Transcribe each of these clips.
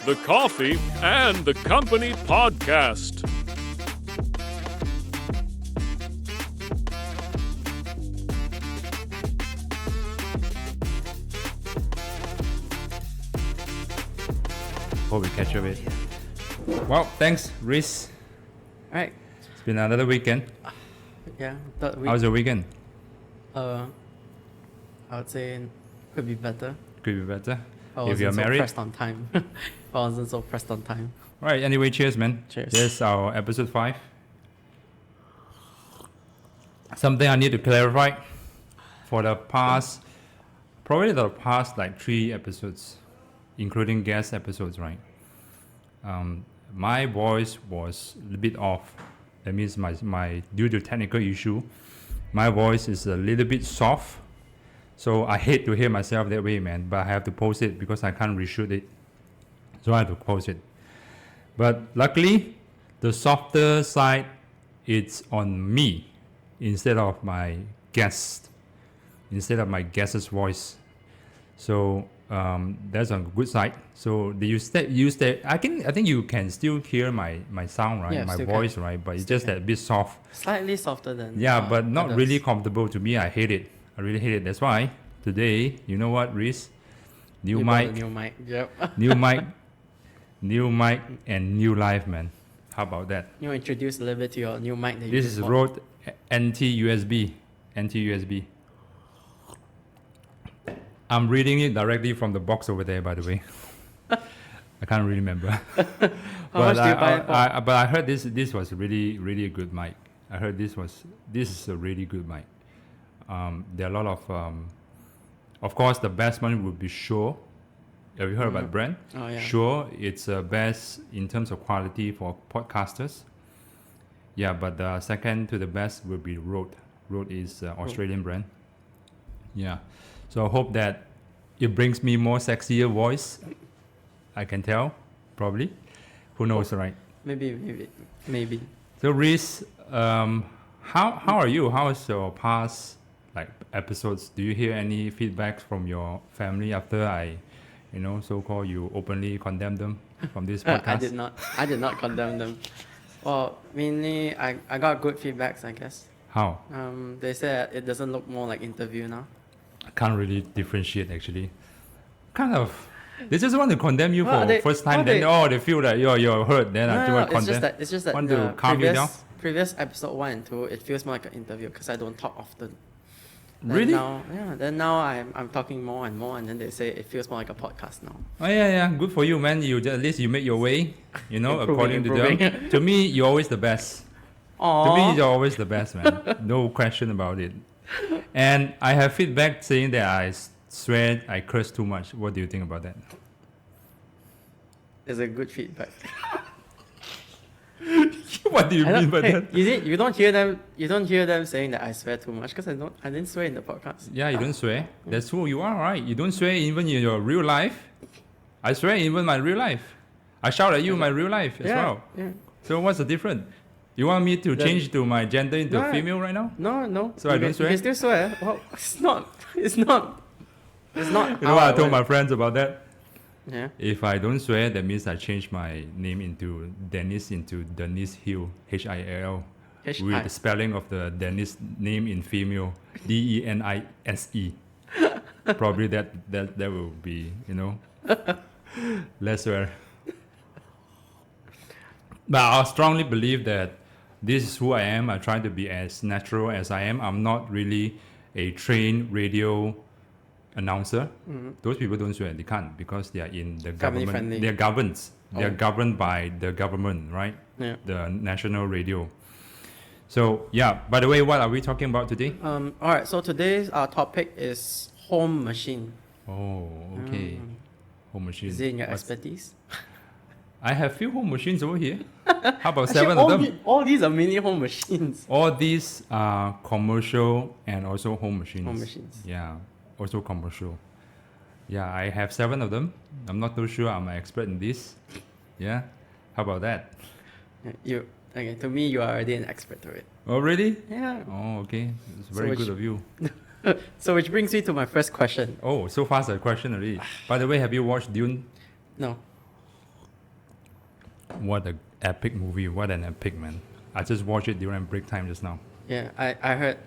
The Coffee and the Company Podcast. Hope we catch up it. Well, thanks, Reese. All right. It's been another weekend. Yeah. Third week. How's your weekend? I would say could be better. Could be better. I If you're wasn't so married. pressed on time. I wasn't so pressed on time. Right. Anyway, cheers, man. Cheers. This is our episode 5. Something I need to clarify. For the past, probably the past like 3 episodes, including guest episodes, right? My voice was a bit off. That means my due to technical issue, my voice is a little bit soft. So I hate to hear myself that way, man. But I have to post it because I can't reshoot it. So I have to post it. But luckily, the softer side, it's on me instead of my guest, instead of my guest's voice. So that's a good side. So you stay. I think you can still hear my sound, right? Yeah, my still voice, can. right? But it's Still just can. that a bit soft. Slightly softer than. Yeah, but not others. really comfortable to me. I hate it. I really hate it. That's why today, you know what, Reese? New You bought a mic, New mic. Yep. new mic, and new life, man. How about that? You introduce a little bit to your new mic that you This just is bought. Rode NT-USB. I'm reading it directly from the box over there, by the way. I can't really remember. How much do you buy it for? But I heard this was really a good mic. I heard this is a really good mic. There are a lot of course, the best one would be Shure. Have you heard about the brand? Oh, yeah. Sure, it's best in terms of quality for podcasters. Yeah, but the second to the best will be Rode. Rode is Australian brand. Yeah, so I hope that it brings me more sexier voice. I can tell, probably. Who knows, right? Maybe. So Reese, how are you? How is your past episodes? Do you hear any feedbacks from your family after I, so-called you openly condemn them from this podcast? I did not condemn them. Well, mainly I got good feedbacks, I guess. How? They said it doesn't look more like interview now. I can't really differentiate actually. Kind of. They just want to condemn you Well, for they- first time. well, They feel that you're hurt. Then I No, want to it's condemn. just that Want to calm you down? previous episode 1 and 2, it feels more like an interview because I don't talk often. Really? Then now I'm talking more and more, and then they say it feels more like a podcast now. Oh yeah. Good for you, man. At least you make your way. According to them. Improving. To me, you're always the best. Aww. To me, you're always the best, man. No question about it. And I have feedback saying that I swear I curse too much. What do you think about that? It's a good feedback. What do you mean by that? You don't hear them saying that I swear too much because I didn't swear in the podcast. Yeah, you don't swear. That's who you are, right? You don't swear even in your real life. I swear even my real life. I shout at you in my real life as well. Yeah. So what's the difference? You want me to change to my gender into No, female right now? No. So I don't swear? You can still swear. Well, it's not. You know what I told my friends about that? Yeah. If I don't swear, that means I change my name into Dennis Hill, Hill, with the spelling of the Dennis name in female, Denise. Probably that will be, less swear. But I strongly believe that this is who I am. I try to be as natural as I am. I'm not really a trained radio announcer. Mm-hmm. Those people don't swear. They can't because they are in the Family government. friendly. They're governed. They're Oh. governed by the government, right? Yeah. The national radio. So yeah. By the way, what are we talking about today? All right. So today's topic is home machine. Oh, okay. Home machine. Is it in your What's- expertise? I have few home machines over here. How about Actually, 7 of them? all these are mini home machines. All these are commercial and also home machines. Home machines. Yeah, also commercial. Yeah, I have 7 of them. I'm not too sure I'm an expert in this. Yeah, how about that? To me, you are already an expert to it. Oh, really? Yeah. Oh, okay. It's So very which- good of you. So which brings me to my first question. Oh, so fast a question already. By the way, have you watched Dune? No. What an epic movie. What an epic, man. I just watched it during break time just now. Yeah, I heard.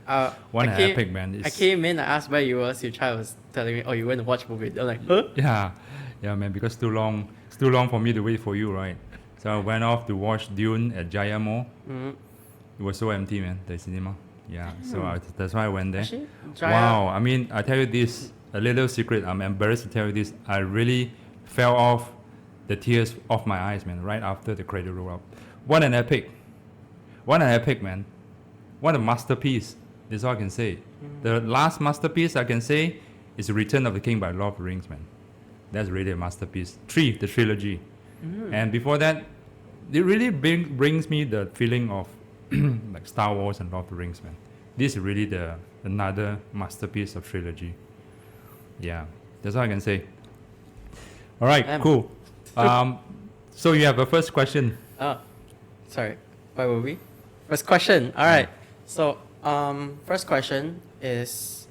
What I an came, epic, man. I It's, came in, I asked where you was. Your child was telling me, oh, you went to watch movie. They're like, huh? yeah, man, because it's too long for me to wait for you, right? So I went off to watch Dune at Jaya Mall. Mm-hmm. It was so empty, man, the cinema. Yeah, so that's why I went there. Actually, Jaya, Wow, I mean, I tell you this, a little secret, I'm embarrassed to tell you this. I really fell off the tears off my eyes, man, right after the credit roll up. What an epic. What an epic, man. What a masterpiece. That's all I can say. The last masterpiece I can say is Return of the King by Lord of the Rings, man. That's really a masterpiece. The trilogy. And before that, it really brings me the feeling of like Star Wars and Lord of the Rings, man. This is really another masterpiece of trilogy. Yeah, that's all I can say. All right, cool. So you have a first question. Oh, sorry. Where were we? First question. All right. So, first question is,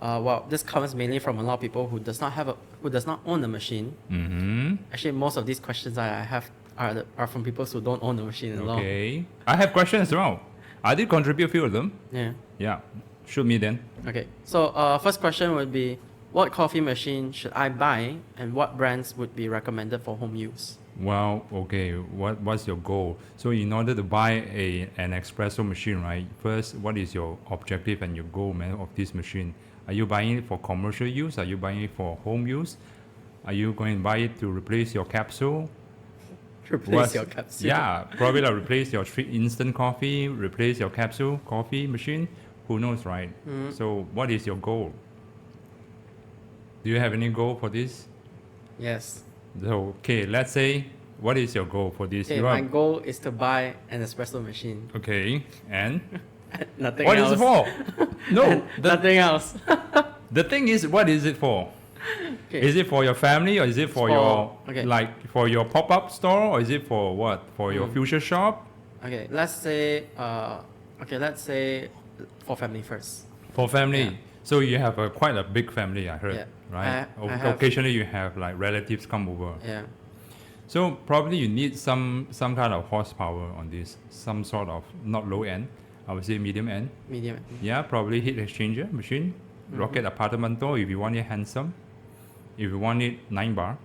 well, this comes mainly from a lot of people who does not own a machine. Mm-hmm. Actually, most of these questions I have are from people who don't own a machine at all. Okay. I have questions as well. I did contribute a few of them. Yeah. Yeah. Shoot me then. Okay. So, first question would be, what coffee machine should I buy, and what brands would be recommended for home use? Well, okay, what's your goal? So in order to buy an espresso machine, right? First, what is your objective and your goal, man, of this machine? Are you buying it for commercial use? Are you buying it for home use? Are you going to buy it to replace your capsule? Your capsule. Yeah, probably like replace your instant coffee, replace your capsule coffee machine. Who knows, right? Mm-hmm. So what is your goal? Do you have any goal for this? Yes. So, okay, let's say, what is your goal for this? Okay, my goal is to buy an espresso machine. Okay, and? Nothing What else. is it for? No, Nothing else. the thing is, what is it for? Okay. Is it for your family, or is it for for your pop-up store, or is it for what? For your future shop? Okay, let's say for family first. For family. Yeah. So you have quite a big family, I heard, Yeah. right? I have- Occasionally you have like relatives come over. Yeah. So probably you need some kind of horsepower on this, some sort of not low end, I would say medium end. Medium. Yeah, probably heat exchanger machine, rocket apartamento if you want it handsome. If you want it 9 bar,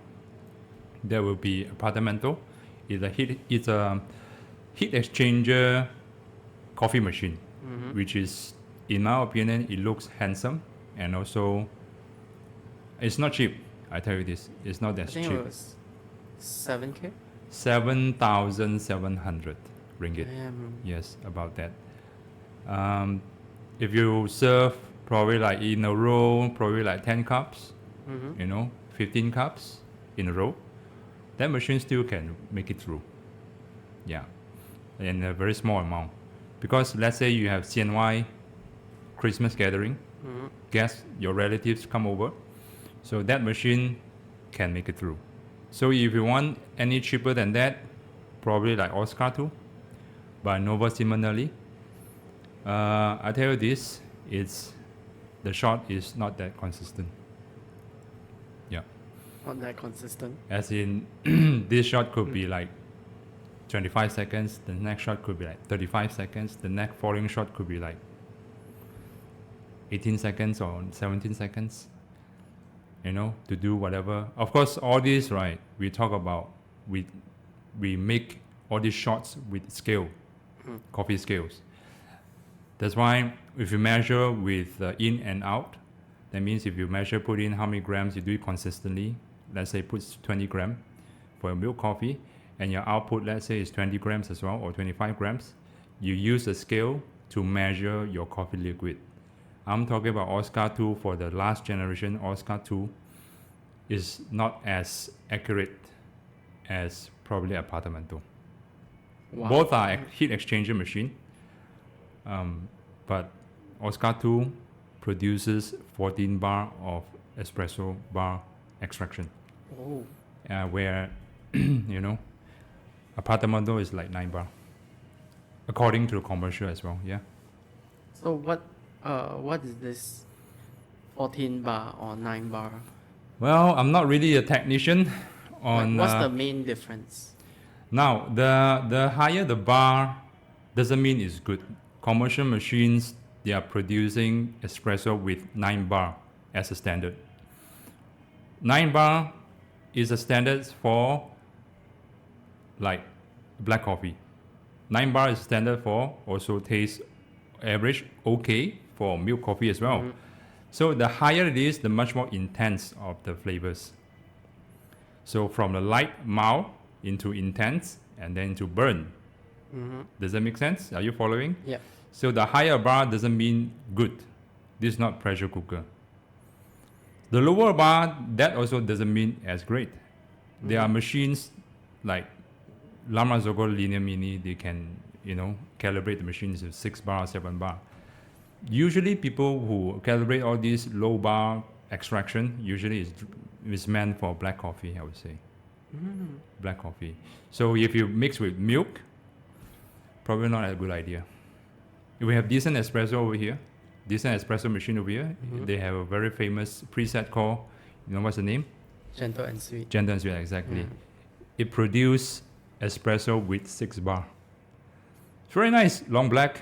there will be apartamento. It's a heat exchanger coffee machine, which is, in my opinion, it looks handsome, and also it's not cheap. I tell you this, it's not that I think cheap. it was 7K. 7,700 ringgit. Yes, about that. If you serve probably like in a row, probably like 10 cups, 15 cups in a row, that machine still can make it through. Yeah, in a very small amount. Because let's say you have CNY Christmas gathering, guests, your relatives come over, so that machine can make it through. So if you want any cheaper than that, probably like Oscar 2 by Nova similarly. I tell you this, the shot is not that consistent. Yeah. Not that consistent. As in, this shot could be like 25 seconds, the next shot could be like 35 seconds, the next following shot could be like 18 seconds or 17 seconds, to do whatever. Of course, all this, right, we talk about, we make all these shots with scale, coffee scales. That's why if you measure with in and out, that means if you put in how many grams, you do it consistently. Let's say put 20 grams for a milk coffee, and your output, let's say, is 20 grams as well, or 25 grams. You use a scale to measure your coffee liquid. I'm talking about Oscar 2 for the last generation. Oscar 2 is not as accurate as probably Apartamento. Wow. Both are heat exchanger machine, but Oscar 2 produces 14 bar of espresso bar extraction, Oh. where Apartamento is like 9 bar, according to the commercial as well. Yeah. So what is this 14 bar or 9 bar? Well, I'm not really a technician on. What's the main difference? Now, the higher the bar doesn't mean it's good. Commercial machines, they are producing espresso with 9 bar as a standard. 9 bar is a standard for like black coffee. 9 bar is standard for also taste average okay for milk coffee as well. So the higher it is, the much more intense of the flavors. So from the light mild into intense and then to burn. Does that make sense? Are you following? Yeah. So the higher bar doesn't mean good. This is not pressure cooker. The lower bar, that also doesn't mean as great. There are machines like Lama Zogo Linear Mini, they can, calibrate the machines with 6 bar, 7 bar. Usually people who calibrate all these low bar extraction, usually is meant for black coffee, I would say. Black coffee. So if you mix with milk, probably not a good idea. If we have decent espresso over here, decent espresso machine over here, they have a very famous preset called, what's the name? Gentle and sweet. Gentle and sweet, exactly. It produces espresso with 6 bar. It's very nice, long black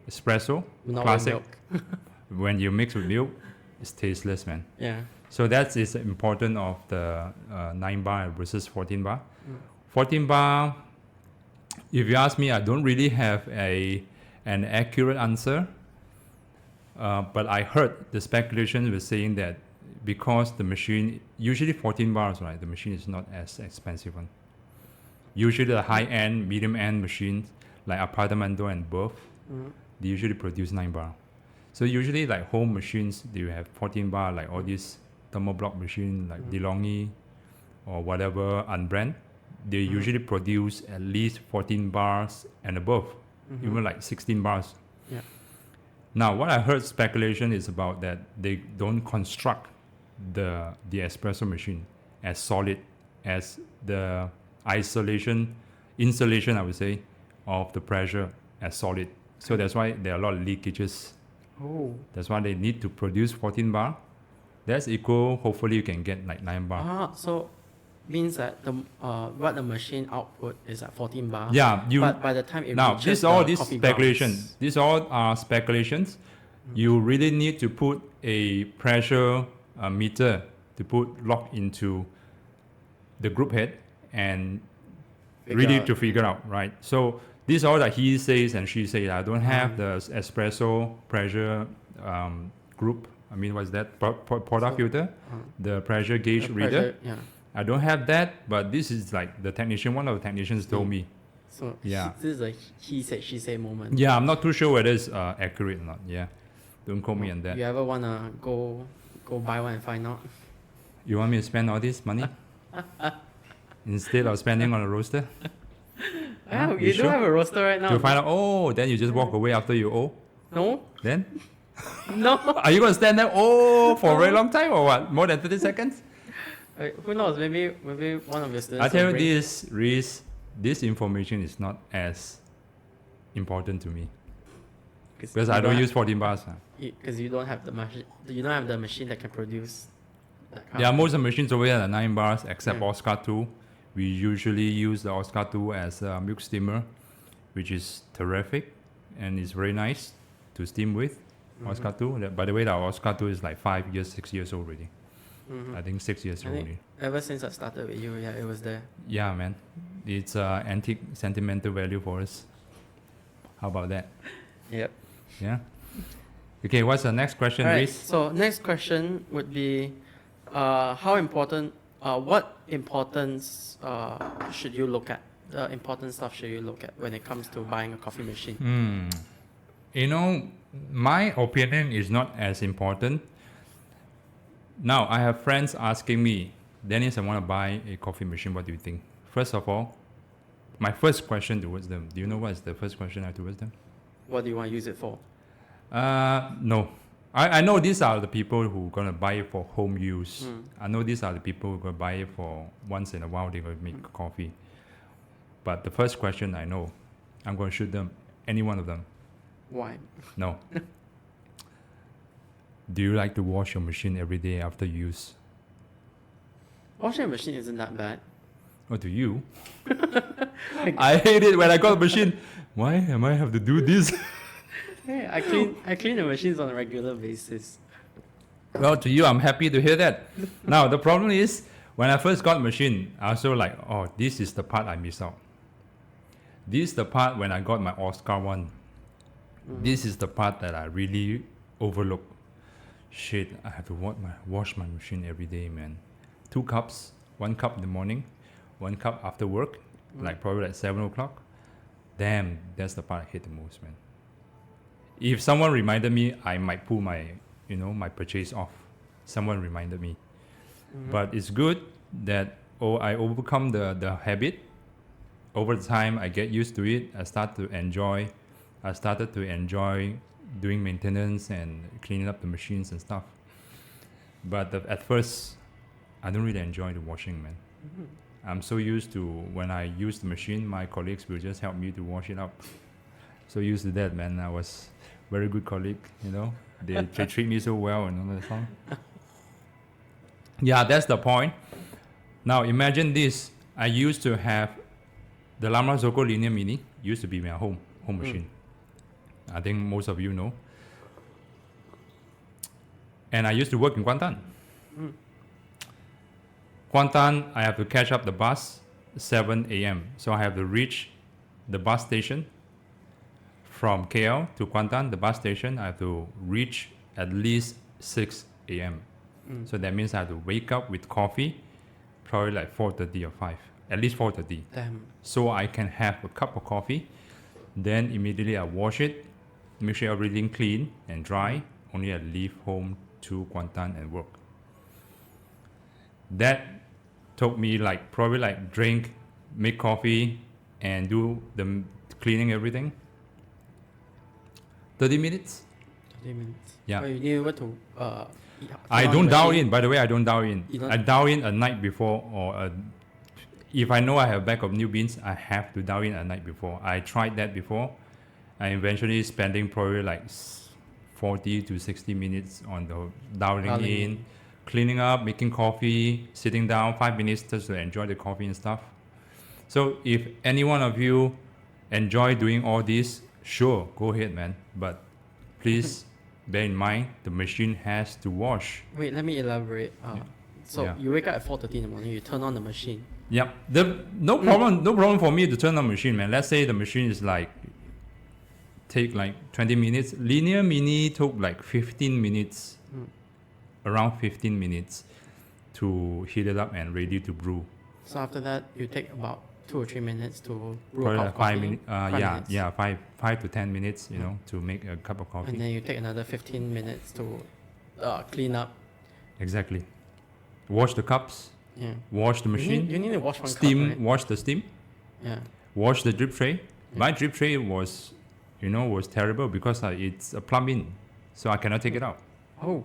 espresso, Not classic. with milk. When you mix with milk, it's tasteless, man. Yeah. So that is important of the 9 bar versus 14 bar. 14 bar, if you ask me, I don't really have an accurate answer. But I heard the speculation was saying that because the machine, usually 14 bars, right? The machine is not as expensive one. Usually the high-end, medium-end machines like Apartamento and above, they usually produce 9 bar. So usually like home machines, they have 14 bar, like all these thermoblock machine like DeLonghi or whatever unbrand. They usually produce at least 14 bars and above, even like 16 bars. Yeah. Now, what I heard speculation is about that they don't construct the espresso machine as solid as the insulation, I would say, of the pressure as solid. So that's why there are a lot of leakages. Oh. That's why they need to produce 14 bar. That's equal. Hopefully, you can get like 9 bar. So means that what the machine output is at 14 bar. Yeah, but by the time it now reaches these coffee speculation. grounds. These all are speculations. You really need to put a pressure meter to lock into the group head and to figure out, right? So these are all that he says and she says. I don't have the espresso pressure group. I mean, what's that? Product filter, the pressure gauge reader. Yeah. I don't have that, but this is like the technician. One of the technicians told me. So Yeah. this is a he said she said moment. Yeah, I'm not too sure whether it's accurate or not. Yeah, don't quote me on that. You ever wanna go buy one and find out? You want me to spend all this money instead of spending on a roaster Yeah, you you do sure? have a roaster right now. to find out? Oh, then you just walk away after you No, Then no. are you gonna stand there for a very long time or what? More than 30 seconds? Who knows? Maybe one of your students. I tell will you bring- this, Reese, this information is not as important to me because I don't use 14 bars. Because you don't have the machine. You don't have the machine that can produce. That kind Yeah, of- most of the machines over here are 9 bars except Yeah. Oscar 2. We usually use the Oscar 2 as a milk steamer, which is terrific and it's very nice to steam with. Oscar 2. By the way, the Oscar 2 is like 5 years, 6 years old already. I think 6 years I old think already. ever since I started with you, yeah, it was there. Yeah, man. It's antique sentimental value for us. How about that? Yep. Yeah? Okay, what's the next question, Alright. Reese? So next question would be, how important? What importance should you look at? The important stuff should you look at when it comes to buying a coffee machine? My opinion is not as important. Now, I have friends asking me, Dennis, I want to buy a coffee machine. What do you think? First of all, my first question towards them, do you know what is the first question I have towards them? What do you want to use it for? No. I know these are the people who are going to buy it for home use. I know these are the people who are going to buy it for once in a while they're going to make coffee. But the first question I know, I'm going to shoot them, any one of them. Why? No. Do you like to wash your machine every day after use? Washing a machine isn't that bad. Or do you? I hate it when I got a machine. Why am I have to do this? Hey, I clean the machines on a regular basis. Well, to you, I'm happy to hear that. Now, the problem is, when I first got the machine, I also like, oh, this is the part I miss out. This is the part when I got my Oscar one. This is the part that I really overlook. Shit, I have to wash my machine every day, man. 2 cups, 1 cup in the morning, 1 cup after work, like probably at 7 o'clock. Damn, that's the part I hate the most, man. If someone reminded me, I might pull my purchase off. Someone reminded me. But it's good that I overcome the habit. Over time, I get used to it. I started to enjoy doing maintenance and cleaning up the machines and stuff. But at first, I don't really enjoy the washing, man. I'm so used to when I use the machine, my colleagues will just help me to wash it up. So used to that, man. I was very good colleague, They treat me so well and all that stuff. Yeah, that's the point. Now imagine this. I used to have the Lamra Zoco Linear Mini. Used to be my home machine. I think most of you know. And I used to work in Kuantan. Kuantan, I have to catch up the bus 7 a.m. So I have to reach the bus station from KL to Kuantan, the bus station. I have to reach at least 6 a.m. So that means I have to wake up with coffee, probably like 4:30 or 5, at least 4:30. Damn. So I can have a cup of coffee, then immediately I wash it, make sure everything clean and dry. Only I leave home to Kuantan and work. That took me probably drink, make coffee, and do the cleaning everything. 30 minutes. 30 minutes. Yeah. Oh, you knew what to. I turn on don't the dial machine? in. By the way, I don't dial in. You don't- I dial in a night before, or if I know I have a bag of new beans, I have to dial in a night before. I tried that before. I eventually spending probably 40 to 60 minutes on the dialing in, cleaning up, making coffee, sitting down 5 minutes just to enjoy the coffee and stuff. So if any one of you enjoy doing all this, sure, go ahead, man. But please bear in mind the machine has to wash. Wait, let me elaborate. So Yeah. you wake up at 4:30 in the morning, you turn on the machine. Yep. No problem for me to turn on the machine, man. Let's say the machine is take 20 minutes. Linear Mini took 15 minutes, around 15 minutes to heat it up and ready to brew. So after that, you take about 2 or 3 minutes to brew Probably a cup of coffee. 5 minutes. 5 to 10 minutes, to make a cup of coffee. And then you take another 15 minutes to clean up. Exactly. Wash the cups. Yeah. Wash the machine. You need to wash one Steam. cup, right? Wash the steam. Yeah. Wash the drip tray. My drip tray was terrible because it's a plumb-in, so I cannot take it out. Oh.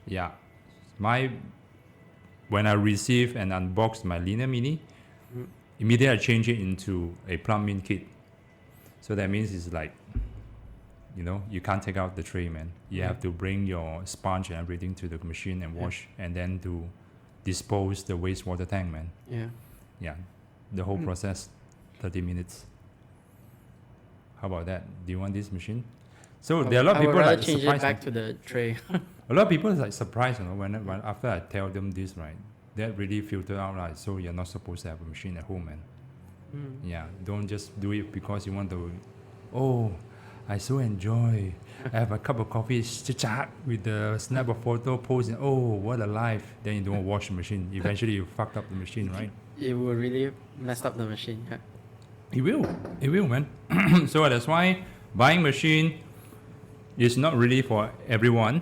Yeah, when I received and unboxed my Linear Mini, immediately I changed it into a plumb-in kit. So that means it's you can't take out the tray, man. You have to bring your sponge and everything to the machine and wash, and then to dispose the wastewater tank, man. Yeah. Yeah, the whole process, 30 minutes. How about that? Do you want this machine? So there are a lot of people I would rather change it surprised. back to the tray. A lot of people is surprised, when after I tell them this, right? That really filter out, so you're not supposed to have a machine at home, man. Yeah, don't just do it because you want to. Oh, I so enjoy. I have a cup of coffee, chit-chat with the snap a photo, post, and oh, what a life. Then you don't wash the machine. Eventually, you fucked up the machine, right? It will really mess up the machine. Yeah. It will, man. So that's why buying machine is not really for everyone.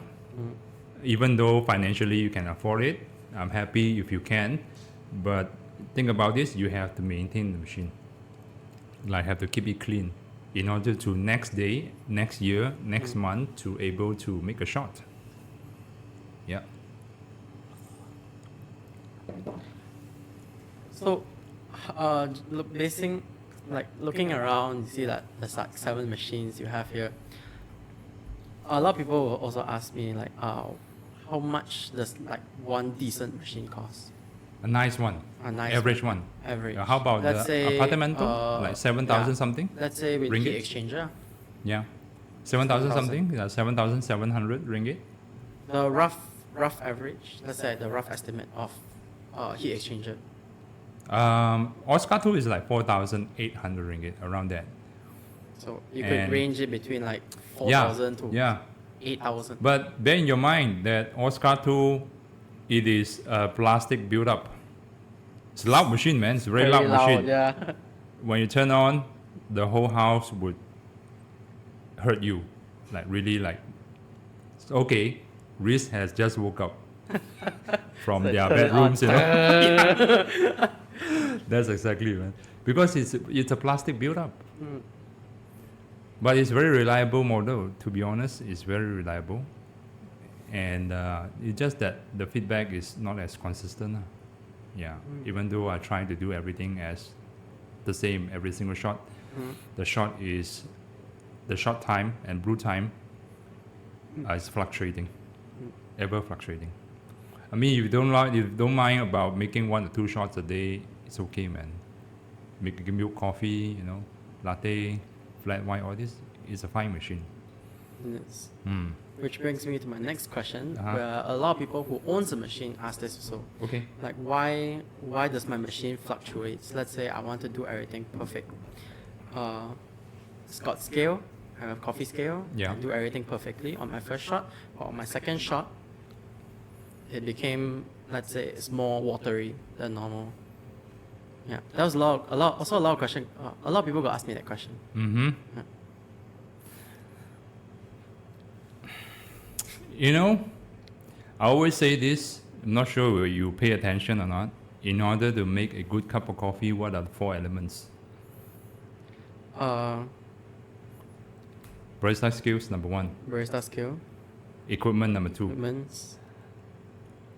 Even though financially you can afford it, I'm happy if you can. But think about this: you have to maintain the machine. Have to keep it clean in order to next day, next year, next month to able to make a shot. Yeah. So, looking around, you see that there's 7 machines you have here. a lot of people will also ask me like, how much does like one decent machine cost? A nice one. A nice Average one. Average. How about Let's the say, apartamento? Like 7,000 yeah. something? Let's say with Ringgit? heat exchanger, Yeah. 7,000 7,000. something? Yeah, 7,700 ringgit. the rough average. Let's say the rough estimate of heat exchanger. Oscar 2 is like 4,800 ringgit, around that. So you And- could range it between like Yeah. 4,000 to Yeah. 8,000. But bear in your mind that Oscar 2, it is a plastic build-up. It's a loud machine, man. It's a very loud machine. Yeah. When you turn on, the whole house would hurt you. Like really like, okay, Reese has just woke up from their turn it bedrooms, you know. That's exactly, man. Because it's a plastic build-up. Mm. But it's very reliable model, to be honest. It's very reliable. And it's just that the feedback is not as consistent. Yeah, even though I try to do everything as the same every single shot, the shot time and brew time is fluctuating, ever fluctuating. I mean, if you don't mind about making 1 or 2 shots a day, it's okay, man. Making milk coffee, you know, latte, flat white, all this is a fine machine. Yes. Hmm. Which brings me to my next question, Uh-huh. where a lot of people who owns a machine ask this also. Okay. Like, why does my machine fluctuate? Let's say I want to do everything perfect. It's got scale. I have a coffee scale. Yeah. I do everything perfectly on my first shot. But on my second shot, it became, let's say, it's more watery than normal. Yeah, that was a lot of question. A lot of people got ask me that question. Mm-hmm. Yeah. You know, I always say this, I'm not sure whether you pay attention or not. In order to make a good cup of coffee, what are the 4 elements? Barista skills, number 1. Barista skill, Equipment, number 2. equipments.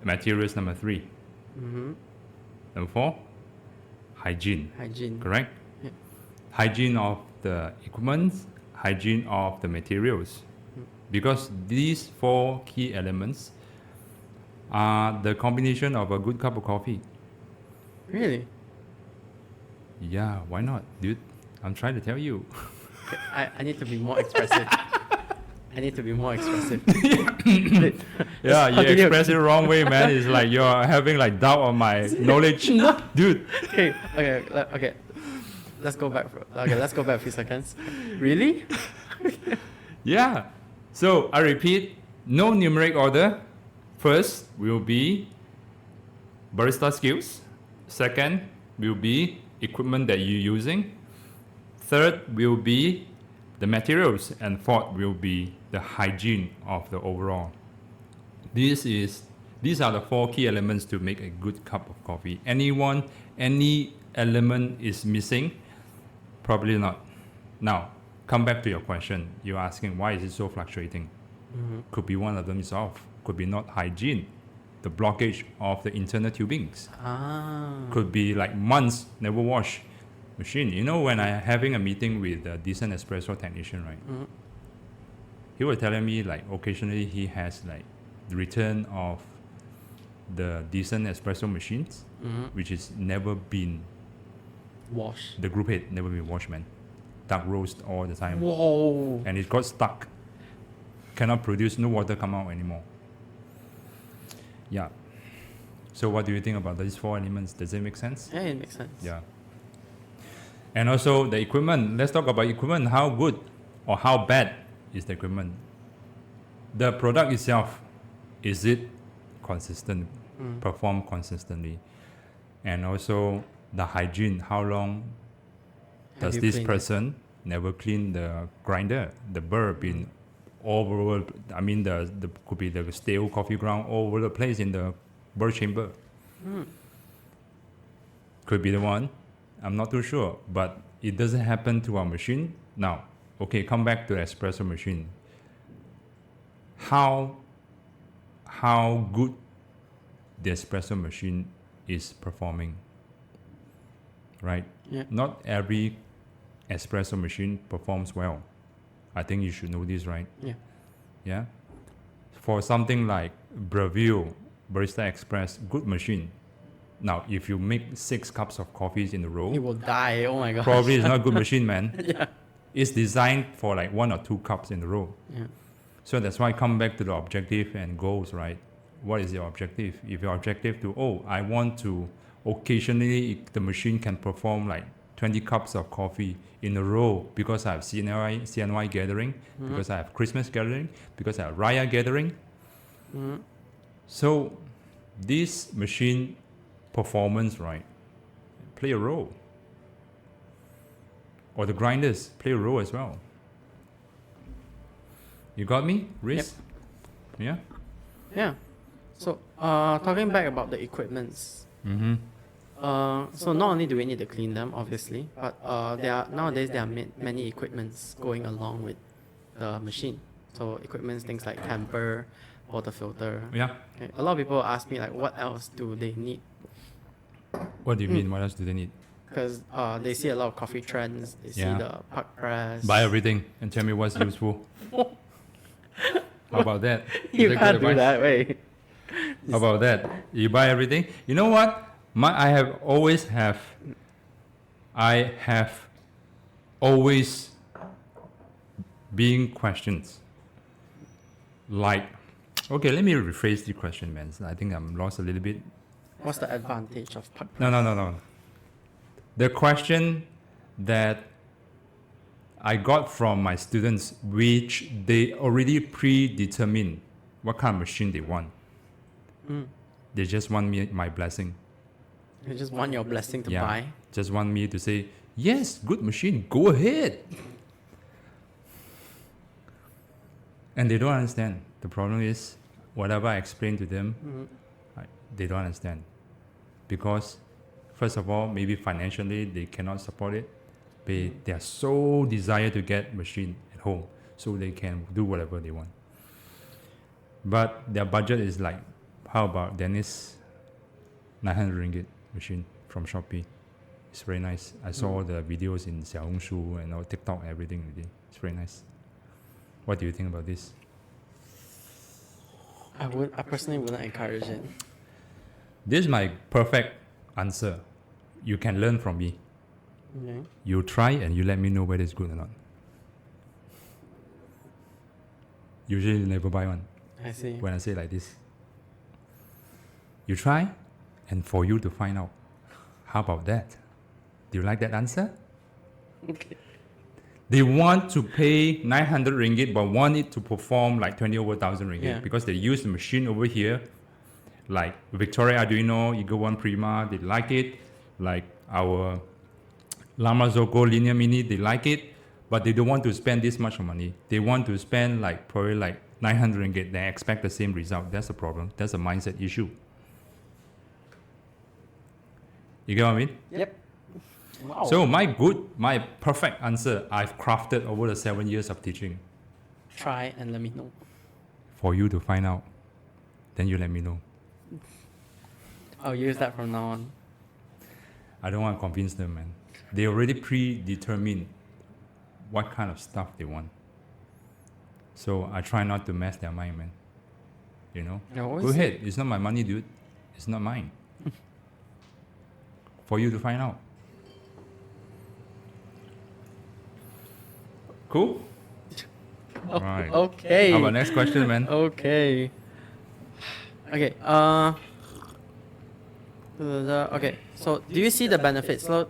Materials, number 3. Mm-hmm. Number 4, hygiene. Hygiene. Correct? Yeah. Hygiene of the equipment, hygiene of the materials. Because these 4 key elements are the combination of a good cup of coffee. Really? Yeah, why not, dude? I'm trying to tell you. Okay, I need to be more expressive. I need to be more expressive. Yeah, you continue. express it the wrong way, man. It's like you're having like doubt on my knowledge. No. Dude. Okay. Let's go back. Let's go back a few seconds. Really? Yeah. So I repeat, no numeric order. First will be barista skills. Second will be equipment that you're using. Third will be the materials, and fourth will be the hygiene of the overall. These are the 4 key elements to make a good cup of coffee. Any element is missing? Probably not. Now, come back to your question. You're asking why is it so fluctuating? Could be one of them is off. Could be not hygiene, the blockage of the internal tubings. Could be like months never wash machine. You know, when I'm having a meeting with a decent espresso technician, right? He was telling me like occasionally he has like the return of the decent espresso machines, which is never been Wash. the group head never been washed, man. Dark roast all the time. Whoa. And it got stuck. Cannot produce, no water come out anymore. Yeah. So what do you think about these 4 elements? Does it make sense? Yeah, it makes sense. Yeah. And also the equipment. Let's talk about equipment. How good or how bad is the equipment? The product itself, is it consistent? Perform consistently? And also the hygiene. How long Have does you this cleaned it? person never clean the grinder? The burr been all over. I mean, the could be the stale coffee ground all over the place in the burr chamber. Could be the one. I'm not too sure, but it doesn't happen to our machine. Now, okay, come back to the espresso machine. How good the espresso machine is performing, right? Yeah. Not every espresso machine performs well. I think you should know this, right? Yeah. Yeah. For something like Braville, Barista Express, good machine. Now, if you make 6 cups of coffees in a row, It will die. Oh my god. probably it's not a good machine, man. Yeah. It's designed for like 1 or 2 cups in a row. Yeah. So that's why I come back to the objective and goals, right? What is your objective? If your objective to, I want to occasionally, the machine can perform like 20 cups of coffee in a row because I have CNY gathering, because I have Christmas gathering, because I have Raya gathering. So this machine performance, right, play a role. Or the grinders play a role as well. You got me, Riz? Yeah? Yeah. So, talking back about the equipments. Mm-hmm. So not only do we need to clean them, obviously, but nowadays there are many equipments going along with the machine. So equipments, things like tamper, water filter. Yeah. Okay. A lot of people ask me like, what else do they need? What do you mean? What else do they need? Because they see a lot of coffee trends. They see Yeah. the puck press. Buy everything and tell me what's useful. How about that? Is You that can't good do advice? that way. How about that? You buy everything. You know what? I have always being questions. Like, okay, let me rephrase the question, man. I think I'm lost a little bit. What's the advantage of puck press? No. The question that I got from my students, which they already predetermine what kind of machine they want. They just want my blessing. You just want your blessing to Yeah. buy. Just want me to say, yes, good machine, go ahead. And they don't understand. The problem is, whatever I explain to them, they don't understand. Because, first of all, maybe financially they cannot support it. They are so desire to get machine at home, so they can do whatever they want. But their budget is like, how about Dennis, 900 ringgit machine from Shopee. It's very nice. I saw the videos in Xiaohongshu and all TikTok, everything already. It's very nice. What do you think about this? I personally wouldn't encourage it. This is my perfect answer. You can learn from me. Okay. You try and you let me know whether it's good or not. Usually you never buy one I see. when I say like this. You try and for you to find out. How about that? Do you like that answer? Okay. They want to pay 900 ringgit but want it to perform like 20 over 1,000 ringgit Yeah. because they use the machine over here like Victoria Arduino, Eagle One Prima, they like it. Like our Lama Zoco Linear Mini, they like it, but they don't want to spend this much money. They want to spend like probably like 900 ringgit. They expect the same result. That's a problem. That's a mindset issue. You get what I mean? Yep. Wow. So my perfect answer I've crafted over the 7 years of teaching try and let me know. for you to find out. Then you let me know. I'll use that from now on. I don't want to convince them, man. They already predetermine what kind of stuff they want. So I try not to mess their mind, man. You know? I always Go say- ahead. It's not my money, dude. It's not mine. For you to find out. Cool? Right. Okay. How about next question, man? Okay. Okay. Okay. So, do you see the benefits? So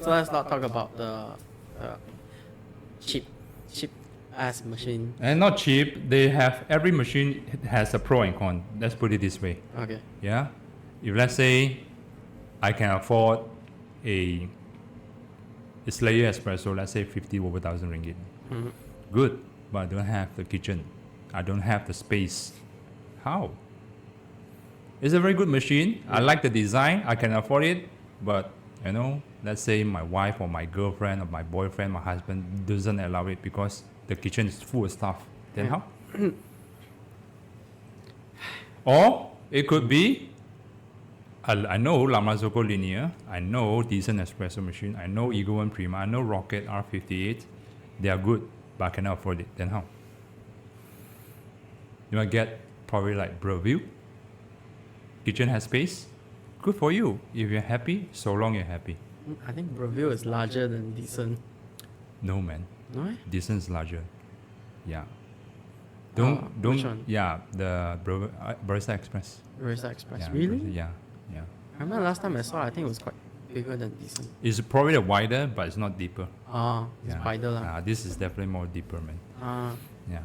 let's not talk about the cheap ass machine. And not cheap. They have every machine has a pro and con. Let's put it this way. Okay. Yeah. If let's say I can afford a Slayer Espresso, let's say 50 over 1,000 ringgit. Mhm. Good, but I don't have the kitchen. I don't have the space. How? It's a very good machine. I like the design. I can afford it, but you know, let's say my wife or my girlfriend or my boyfriend, my husband doesn't allow it because the kitchen is full of stuff. Then Yeah. how? Or it could be I know Lama Zoco Linear, I know decent espresso machine, I know Eagle One Prima, I know Rocket R58. They are good, but I cannot afford it. Then how? You might get probably like Braville. Kitchen has space. Good for you. If you're happy, so long you're happy. I think Braville is larger than Decent. No, man. No? Decent is larger. Yeah. Which one? Yeah, the Barista Express. Barista Express. Yeah, Really? Yeah, yeah. I remember last time I saw, I think it was quite bigger than Decent. It's probably wider, but it's not deeper. It's Yeah. wider lah. This is definitely more deeper, man. Yeah.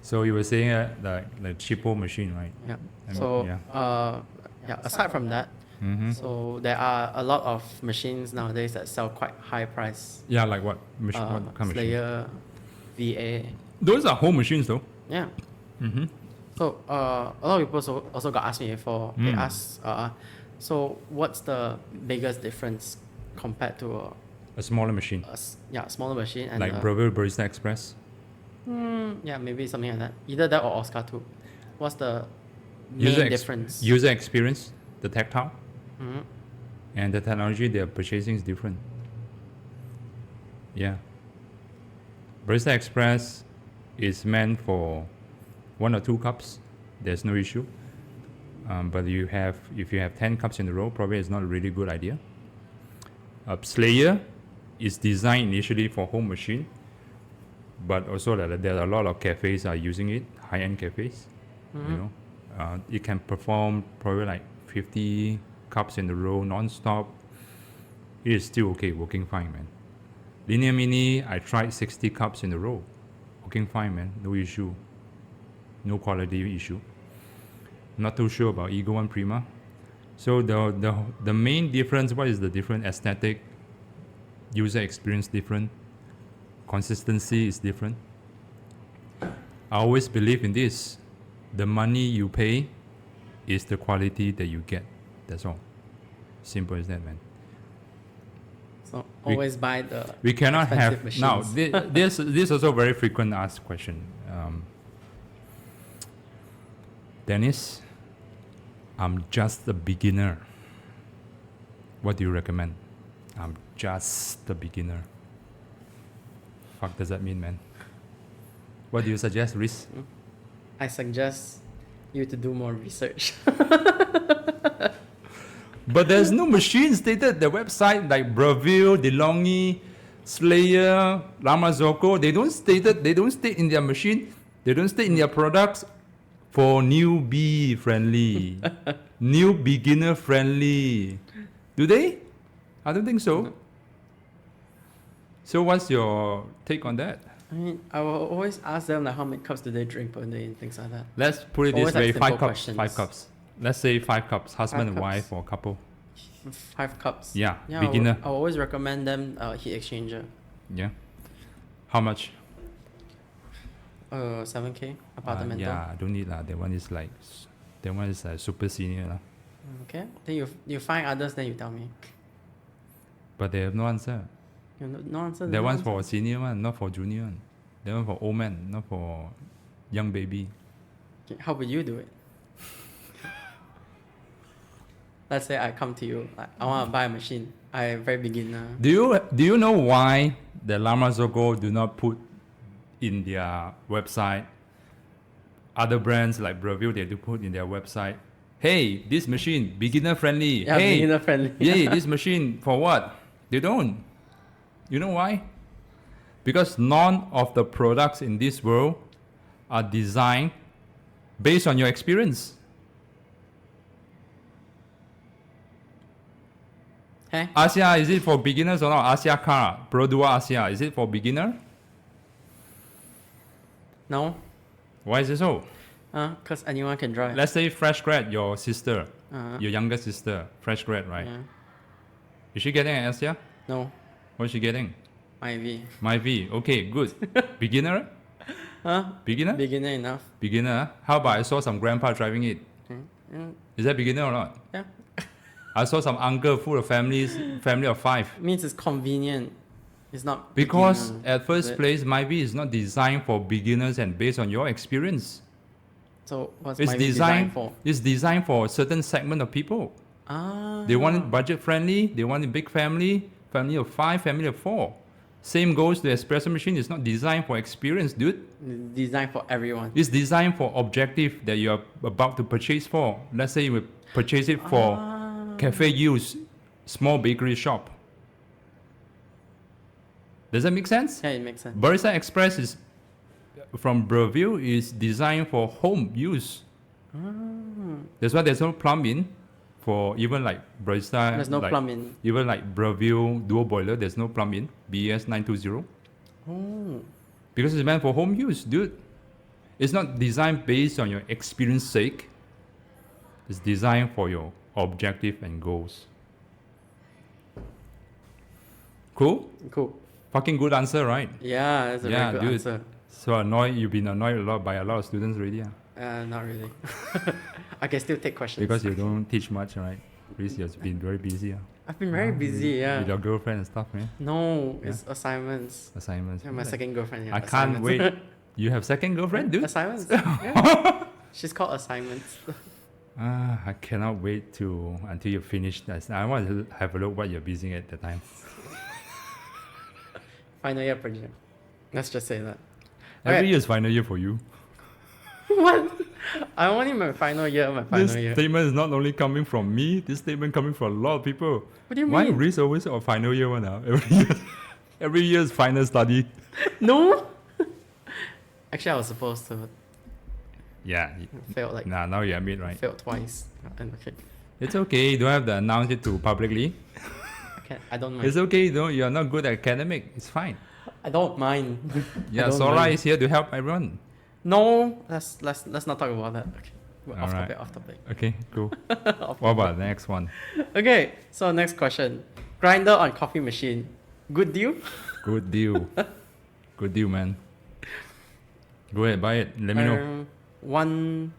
So you were saying the cheapo machine, right? Yeah. And- So, yeah. aside from that, Mm-hmm. so there are a lot of machines nowadays that sell quite high price. Yeah, like what? What kind of machine? Slayer, VA. Those are home machines, though. Yeah. Mm-hmm. So a lot of people also got asked me before. They Mm. asked, so what's the biggest difference compared to A smaller machine, a smaller machine and like Braville Barista Express. yeah, maybe something like that. Either that or Oscar 2. What's the main User difference? User experience, the tactile, Mhm. and the technology they're purchasing is different. Yeah. Barista Express is meant for 1 or 2 cups. There's no issue. But if you have 10 cups in a row, probably it's not a really good idea. Slayer is designed initially for home machine, but also there are a lot of cafes are using it, high-end cafes. You know, it can perform probably like 50 cups in a row non-stop. It is still okay, working fine, man. Linear Mini, I tried 60 cups in a row, working fine, man. No issue, no quality issue. Not too sure about Ego One Prima. So the main difference, what is the different aesthetic, user experience different, consistency is different. I always believe in this. The money you pay is the quality that you get. That's all. Simple as that, man. So always buy the We cannot have expensive now. machines. This also very frequent asked question. Dennis, I'm just a beginner. What do you recommend? I'm just a beginner. Fuck does that mean, man? What do you suggest, Riz? I suggest you to do more research. But there's no machine stated the website like Braville, DeLonghi, Slayer, Lamazoko. They don't state in their machine. They don't state in their products for newbie friendly, new beginner friendly. Do they? I don't think so. So what's your take on that? I mean, I will always ask them like how many cups do they drink per day and things like that. Let's put it Always this way: like simple 5 cups. questions. 5 cups. Let's say 5 cups. Husband and cups. wife or couple. 5 cups. Yeah, Yeah, beginner. I will always recommend them heat exchanger. Yeah. How much? 7K apartment. Yeah, I don't need that. That one is like super senior lah. Okay. Then you find others, then you tell me. But they have no answer. You no answer. That no one's answer. for senior one, not for junior one. That one for old man, not for young baby. Okay, how would you do it? Let's say I come to you, like, I want to buy a machine. I'm very beginner. Do you know why the Lamazoko do not put in their website? Other brands like Braville, they do put in their website, hey, this machine beginner friendly. Yeah, Hey, beginner friendly. yay, this machine for what? They don't. You know why? Because none of the products in this world are designed based on your experience. Hey? Asia, is it for beginners or not? Asia car, Pro Duo Asia, is it for beginner? No? Why is it so? Because anyone can drive. Let's say fresh grad, your sister, Uh, your younger sister, fresh grad, right? yeah. Is she getting an Asia? No. What's she getting? IV. My V. Okay, good. Beginner? Huh? Beginner? Beginner enough. Beginner. How about I saw some grandpa driving it? Mm, Is that beginner or not? yeah. I saw some uncle full of family of 5. Means it's convenient. It's not Because beginner, at is first it? place, MyV is not designed for beginners and based on your experience. So what's It's my designed for? It's designed for a certain segment of people. Ah. They want it budget friendly. They want a big family, family of 5, family of 4. Same goes to espresso machine. It's not designed for experience, dude. Designed for everyone. It's designed for objective that you're about to purchase for. Let's say you will purchase it for cafe use, small bakery shop. Does that make sense? Yeah, it makes sense. Barista Express is from Brazil is designed for home use. That's why there's no plumbing for even like barista. There's no like, plumbing. Even like Brazil dual boiler, there's no plumbing. BS 920. Because it's meant for home use, dude. It's not designed based on your experience sake. It's designed for your objective and goals. Cool? Cool. Fucking good answer, right? Yeah, that's a very good answer. So annoyed, you've been annoyed a lot by a lot of students already. Not really. I can still take questions. Because you don't teach much, right? Chris, you've been very busy. I've been very busy, yeah. With your girlfriend and stuff, man. No, it's assignments. Assignments. Yeah, my second girlfriend. Yeah, I can't wait. You have second girlfriend, dude? Assignments. Yeah. She's called assignments. I cannot wait until you finish that. I want to have a look what you're busy at the time. Final year project. Let's just say that. Every year is final year for you. What? I only my final year. This statement is not only coming from me. This statement coming from a lot of people. What do you Why mean? Reese always a final year one? Every year is final study. No. Actually, I was supposed to Yeah. fail like Now you admit, right? failed twice. And okay, It's okay. You don't have to announce it to publicly. I don't mind. It's okay. You're not good at academic. It's fine. I don't mind. Yeah, I don't Sora mind. is here to help everyone. No, let's not talk about that. Okay, we're off Alright. topic. Off topic. Okay, cool. Off What topic. about the next one? Okay, so next question. Grinder on coffee machine. Good deal? Good deal. Good deal, man. Go ahead, buy it. Let me know.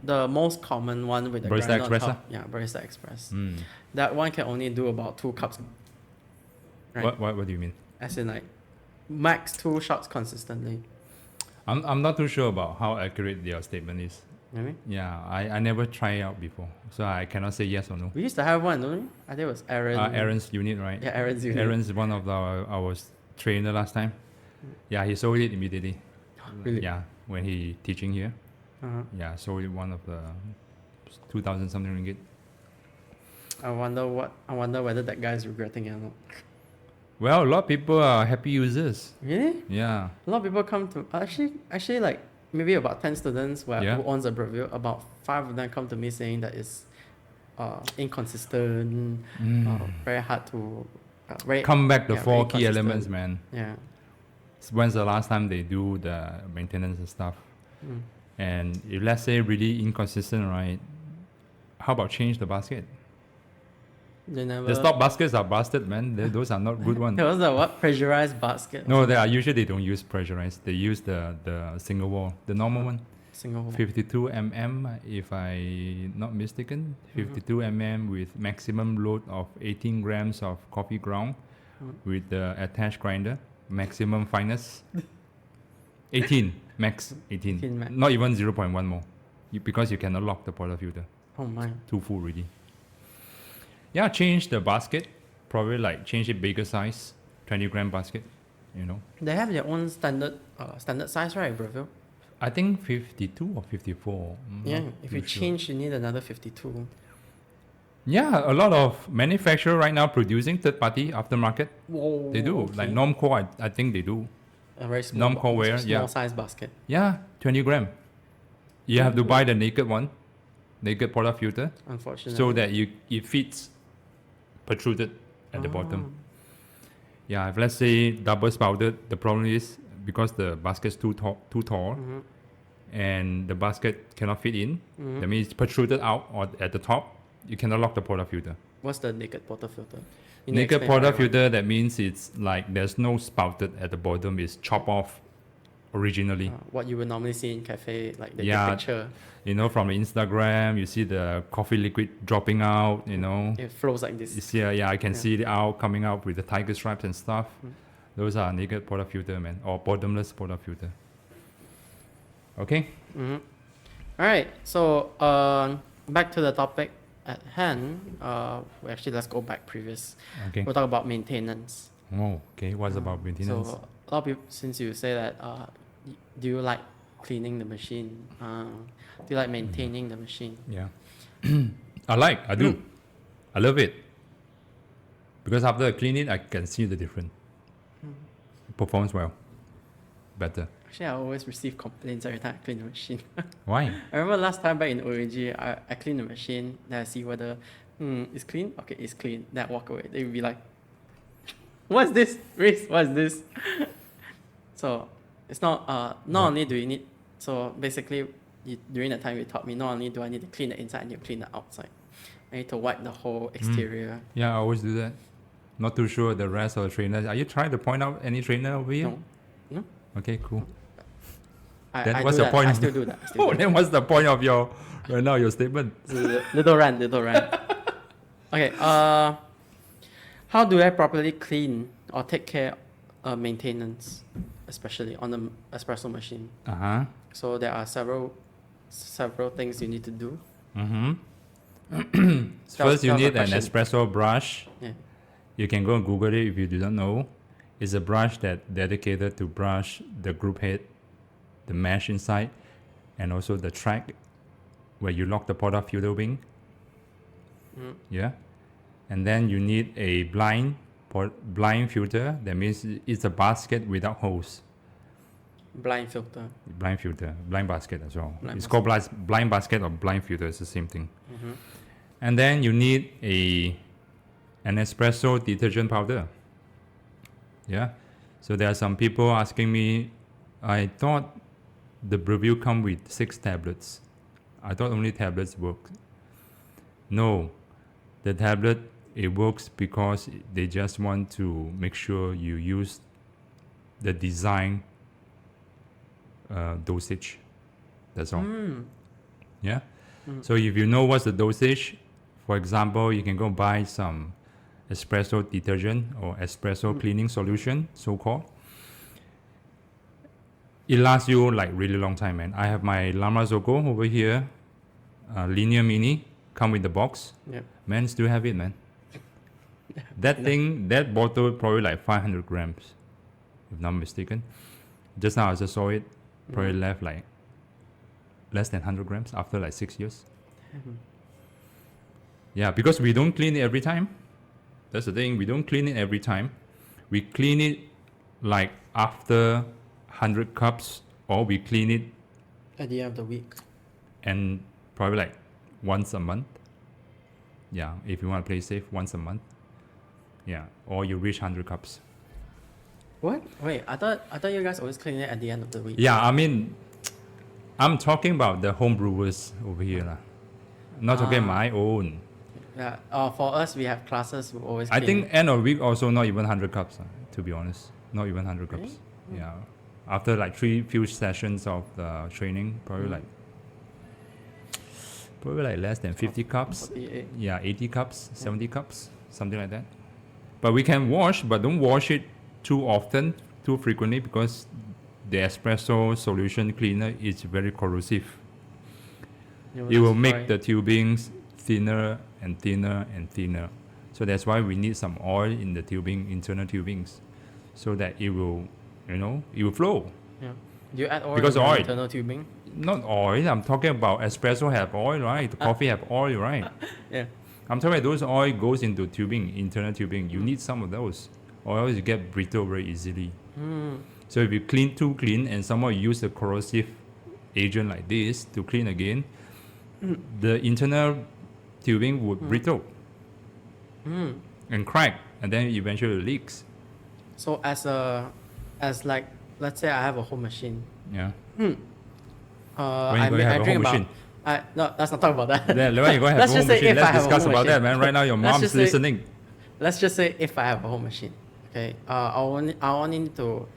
The most common one with the Barista grinder on Express, top. Yeah, Barista Express. Mm. That one can only do about 2 cups. Right. What do you mean? As in like max 2 shots consistently. I'm not too sure about how accurate your statement is. Maybe? Yeah, I never tried out before, so I cannot say yes or no. We used to have one, don't we? I think it was Aaron. Aaron's unit, right? Yeah, Aaron's unit. Aaron's one of our trainer last time. Yeah, he sold it immediately. Really? Yeah, when he teaching here. Uh-huh. Yeah, sold it one of the 2,000 something ringgit. I wonder whether that guy is regretting it or not. Well, a lot of people are happy users. Really? Yeah. A lot of people come to actually like maybe about 10 students who owns a brew, about 5 of them come to me saying that it's inconsistent, very hard to Come back the yeah, 4 very key consistent. elements, man. Yeah. When's the last time they do the maintenance and stuff? And if let's say really inconsistent, right? How about change the basket? They never. The stock baskets are busted, man. Those are not good ones. There was the what pressurized basket. No, usually they don't use pressurized. They use the single wall, the normal one. Single hole. 52 mm, if I not mistaken. 52 mm with maximum load of 18 grams of coffee ground with the attached grinder. Maximum fineness 18 max 18, 18 max. not even 0.1 more because you cannot lock the portafilter. Oh my. Too full already. Yeah, change the basket, probably like change it bigger size, 20-gram basket, you know. They have their own standard size, right, Brazil? I think 52 or 54. Yeah. not If you too sure. change, you need another 52. Yeah, a lot of manufacturer right now producing third-party aftermarket. Whoa. They do. okay. Like Normcore, I think they do. A very small. Normcore wear, small yeah. size basket. Yeah, 20 gram. You have to buy the naked one, naked portafilter, Unfortunately. so that it fits protruded at the bottom. Yeah, if let's say double spouted, the problem is because the basket's too tall, and the basket cannot fit in. That means it's protruded out or at the top. You cannot lock the portafilter. What's the naked portafilter? Naked portafilter, that means it's like there's no spouted at the bottom. It's chopped off originally. What you would normally see in cafe, like the Yeah. picture. You know, from the Instagram, you see the coffee liquid dropping out, you know. It flows like this. You see, I can see it out coming out with the tiger stripes and stuff. Those are naked portafilter, man, or bottomless portafilter. Okay? All right. So back to the topic at hand. Let's go back previous. Okay. We'll talk about maintenance. Oh, okay. What's about maintenance? So a lot of people, since you say that, do you like cleaning the machine? Do you like maintaining the machine? Yeah. I do. I love it. Because after I clean it, I can see the difference. It performs well. Better. Actually, I always receive complaints every time I clean the machine. Why? I remember last time back in OAG, I cleaned the machine, then I see whether, it's clean? Okay, it's clean. Then I walk away. They would be like, what's this? Reese, what's this? So it's not only do you need, so basically during that time you taught me, not only do I need to clean the inside, I need to clean the outside. I need to wipe the whole exterior. Yeah, I always do that. Not too sure the rest of the trainers. Are you trying to point out any trainer over here? No. Okay, cool. I what's do the that. point? I still do that. Then what's the point of your statement? Little rant. Okay, how do I properly clean or take care of maintenance, especially on the espresso machine? Uh-huh. So there are several things you need to do. First, you That was need a an question. espresso brush. Yeah. You can go and Google it if you do not know. It's a brush that dedicated to brush the group head, the mesh inside, and also the track where you lock the portafilter wing. Yeah. And then you need a blind filter. That means it's a basket without holes. Blind filter. Blind basket as well. Blind It's called blind basket or blind filter. It's the same thing. And then you need an espresso detergent powder. Yeah. So there are some people asking me, I thought the review come with 6 tablets. I thought only tablets work. No, the tablet, it works because they just want to make sure you use the design dosage. That's all. Yeah. So if you know what's the dosage, for example, you can go buy some espresso detergent or espresso cleaning solution, so-called. It lasts you like really long time, man. I have my Lama Zogo over here, Linear Mini, come with the box. Yep. Man, still have it, man. That bottle probably like 500 grams, if not mistaken. Just now I just saw it, probably left like less than 100 grams after like 6 years. Yeah, because we don't clean it every time. That's the thing, we don't clean it every time. We clean it like after 100 cups, or we clean it At the end of the week. and probably like once a month. Yeah, if you want to play safe, once a month. Yeah, or you reach 100 cups. What? Wait, I thought you guys always clean it at the end of the week. Yeah, I mean, I'm talking about the home brewers over here. I'm not talking my own. Yeah. For us, we have classes. We always. I Clean. think end of week also not even 100 cups, to be honest. Not even 100 cups. Really? Yeah. After like few sessions of the training, probably like less than 50 cups. 48. Yeah, 80 cups, 70 cups, something like that. But we can wash, but don't wash it too often, too frequently, because the espresso solution cleaner is very corrosive. It will make the tubings thinner and thinner and thinner. So that's why we need some oil in the tubing, internal tubings, so that it will, it will flow. Yeah. Do you add oil Because in your oil. internal tubing? Not oil, I'm talking about espresso have oil, right? The coffee have oil, right? Yeah. I'm talking about those oil goes into tubing, internal tubing. You need some of those, or else you get brittle very easily. So if you clean too clean and someone use a corrosive agent like this to clean again, the internal tubing would brittle and crack, and then eventually it leaks. So as like, let's say I have a home machine. Yeah. When When you gonna have a home machine? No, let's not talk about that. Then when you go have Let's a home just say machine, if I let's have a discuss home about that, machine. man. Right now your Let's mom's just say- listening. Let's just say if I have a home machine, okay, I only need to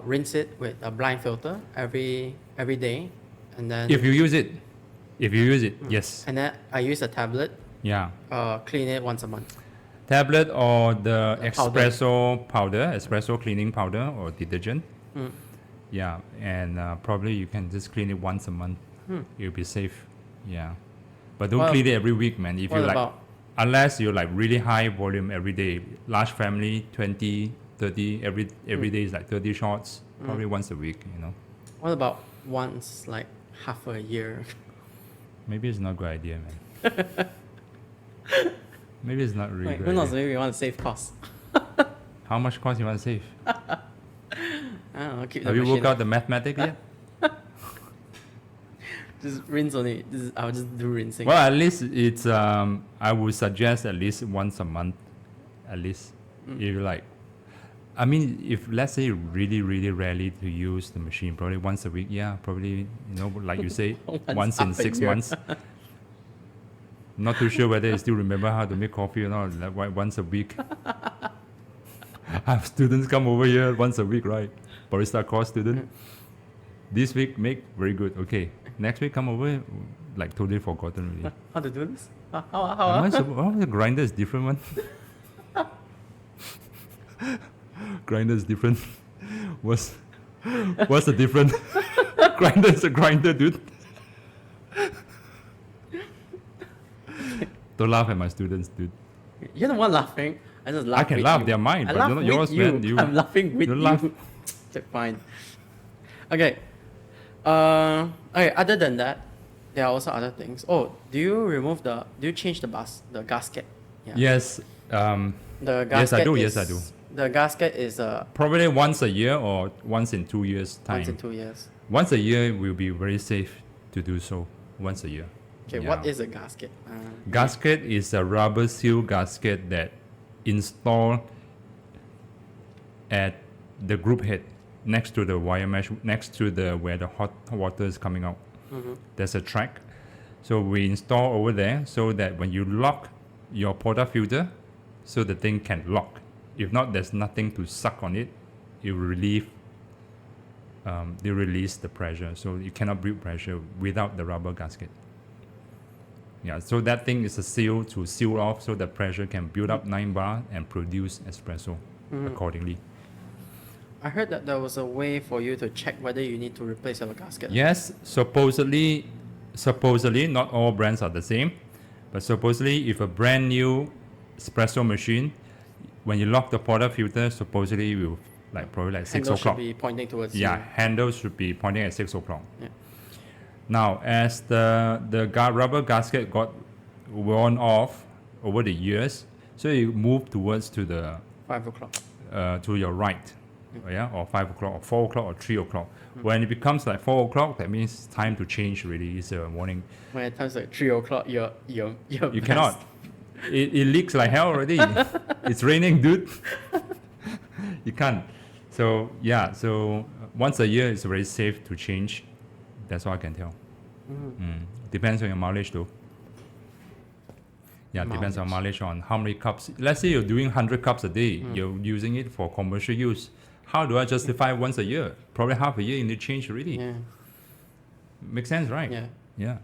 rinse it with a blind filter every day, and then If you use it, yes. and then I use a tablet, Yeah. clean it once a month. Tablet or the The powder. espresso cleaning powder or detergent. Yeah, and probably you can just clean it once a month. You'll be safe. Yeah, but don't Well, clean it every week, man. If What you like, about unless you're like really high volume every day, large family, 20, 30, every day is like 30 shots, probably once a week, you know. What about once, like half a year? Maybe it's not a good idea, man. Maybe it's not really Like, good who knows? idea. Maybe you want to save costs. How much cost you want to save? I don't know. Keep Have the you machine worked out the mathematics yet? Just rinse only. I'll just do rinsing. Well, at least it's I would suggest at least once a month, at least. If you like, I mean, if let's say you really rarely to use the machine, probably once a week. Yeah, probably, you know, like you say, once in half a 6 year. months. Not too sure whether you still remember how to make coffee or not. Like once a week. I have students come over here once a week, right? Barista course student. This week make very good. Okay. Next week come over, like totally forgotten already. How to do this? How? Am I oh, the grinder is different one. Grinder is different. What's the difference? Grinder is a grinder, dude. Don't laugh at my students, dude. You're the one laughing. I just laugh. I can with laugh, you. they're mine, I but laugh not with yours, you. man. You- I'm laughing with don't you. laugh. Okay, fine. Okay. Okay. Other than that, there are also other things. Oh, do you change the gasket? Yeah. Yes. The gasket. Yes, I do. Yes, I do. The gasket is Probably once a year or once in 2 years' time. once in 2 years. Once a year will be very safe to do so. Once a year. Okay, Yeah. what is a gasket? Gasket is a rubber seal gasket that installed at the group head next to the wire mesh, next to the where the hot water is coming out. There's a track. So we install over there so that when you lock your portafilter, so the thing can lock. If not, there's nothing to suck on it. It will they release the pressure. So you cannot build pressure without the rubber gasket. Yeah, so that thing is a seal to seal off so the pressure can build up 9 bar and produce espresso accordingly. I heard that there was a way for you to check whether you need to replace your gasket. Yes, supposedly, not all brands are the same, but supposedly if a brand new espresso machine, when you lock the portafilter, supposedly it will probably 6 Handle o'clock. should be pointing towards Yeah, you. handle should be pointing at 6 o'clock. Yeah. Now, as the rubber gasket got worn off over the years, so you move towards to the 5 o'clock. to your right, yeah, or 5 o'clock, or 4 o'clock, or 3 o'clock. When it becomes like 4 o'clock, that means it's time to change. Really, it's a warning. When it comes like 3 o'clock, you're You best. cannot. It leaks like hell already. It's raining, dude. You can't. So yeah, so once a year it's very safe to change. That's all I can tell. Depends on your mileage though. Yeah, depends on mileage on how many cups. Let's say you're doing 100 cups a day. You're using it for commercial use. How do I justify once a year? Probably half a year you need to change already. Yeah. Makes sense, right? Yeah. Yeah.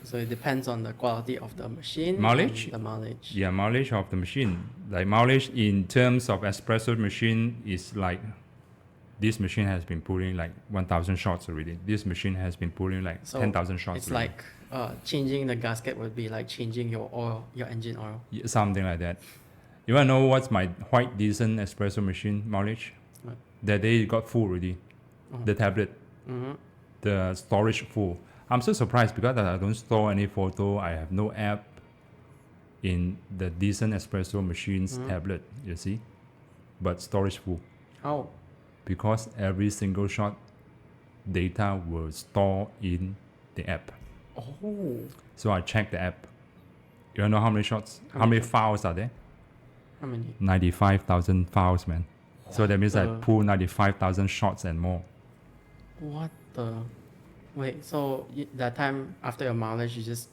So it depends on the quality of the machine. Mileage? And the mileage. Yeah, mileage of the machine. Like mileage in terms of espresso machine is like this machine has been pulling like 1,000 shots already. This machine has been pulling like So 10,000 shots It's already. like changing the gasket would be like changing your oil, your engine oil. Yeah, something like that. You want to know what's my white decent espresso machine mileage? What? That day it got full already. The tablet, the storage full. I'm so surprised because I don't store any photo. I have no app in the decent espresso machine's tablet, you see. But storage full. How? Because every single shot data will store in the app. Oh. So I check the app. You wanna know how many shots? How many files are there? How many? 95,000 files, man. So that means I the- pull 95,000 shots and more. What the? Wait, so that time after your mileage, you just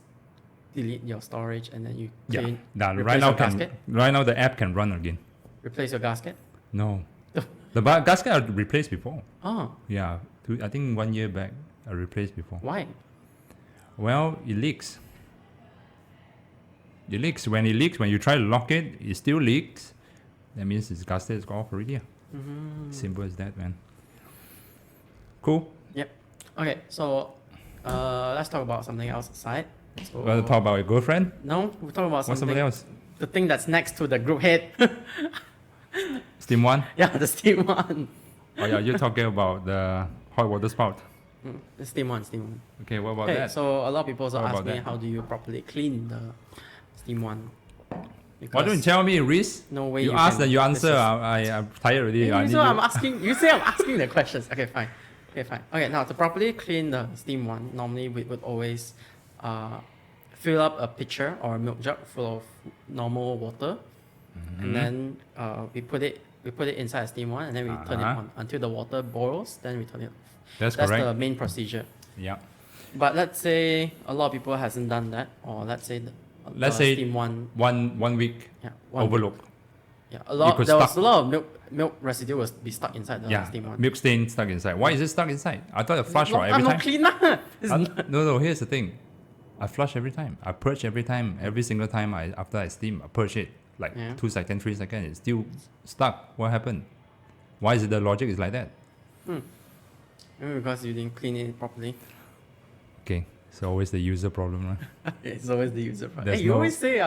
delete your storage and then you Yeah. clean, Now, replace right now your gasket? right now the app can run again. Replace your gasket? No. The gasket I replaced before. Oh, Yeah. I think 1 year back I replaced before. why? Well, it leaks. It leaks. When it leaks, when you try to lock it, it still leaks. That means its gasket is off already. Simple as that, man. Cool. Yep. Okay, so let's talk about something else aside. So, Want to talk about your girlfriend? No, we're talking about Or somebody else? The thing that's next to the group head. Steam one? Yeah, the steam one. Oh yeah, you're talking about the hot water spout. The steam one, steam one. Okay, what about Okay, that? so a lot of people also What ask about me that? how do you properly clean the steam one. Why don't you tell me, Reese? No way You you ask can- and you this answer. is- I'm tired already. I You need say you- I'm asking. You say I'm asking the questions. Okay, fine. Okay, fine. Okay, now to properly clean the steam one, normally we would always fill up a pitcher or a milk jug full of normal water, and then we put it inside a steam one, and then we turn it Uh-huh. on until the water boils. Then we turn it off. That's That's correct. the main procedure. Yeah. But let's say a lot of people hasn't done that, or let's say Let's the say steam one, One week yeah, one overlook. yeah, a lot. could There was stuck- a lot of milk residue was be stuck inside the Yeah. steam one. Milk stain stuck inside. Why is it stuck inside? I thought I flush No, right every I'm time. not clean lah. It's No. Here's the thing. I flush every time. I purge every time. Every single time after I steam, I purge it like Yeah. 2 seconds, 3 seconds. It's still stuck. What happened? Why is it the logic is like that? Maybe because you didn't clean it properly. Okay, it's always the user problem, right? It's always the user problem. There's Hey, you no- always say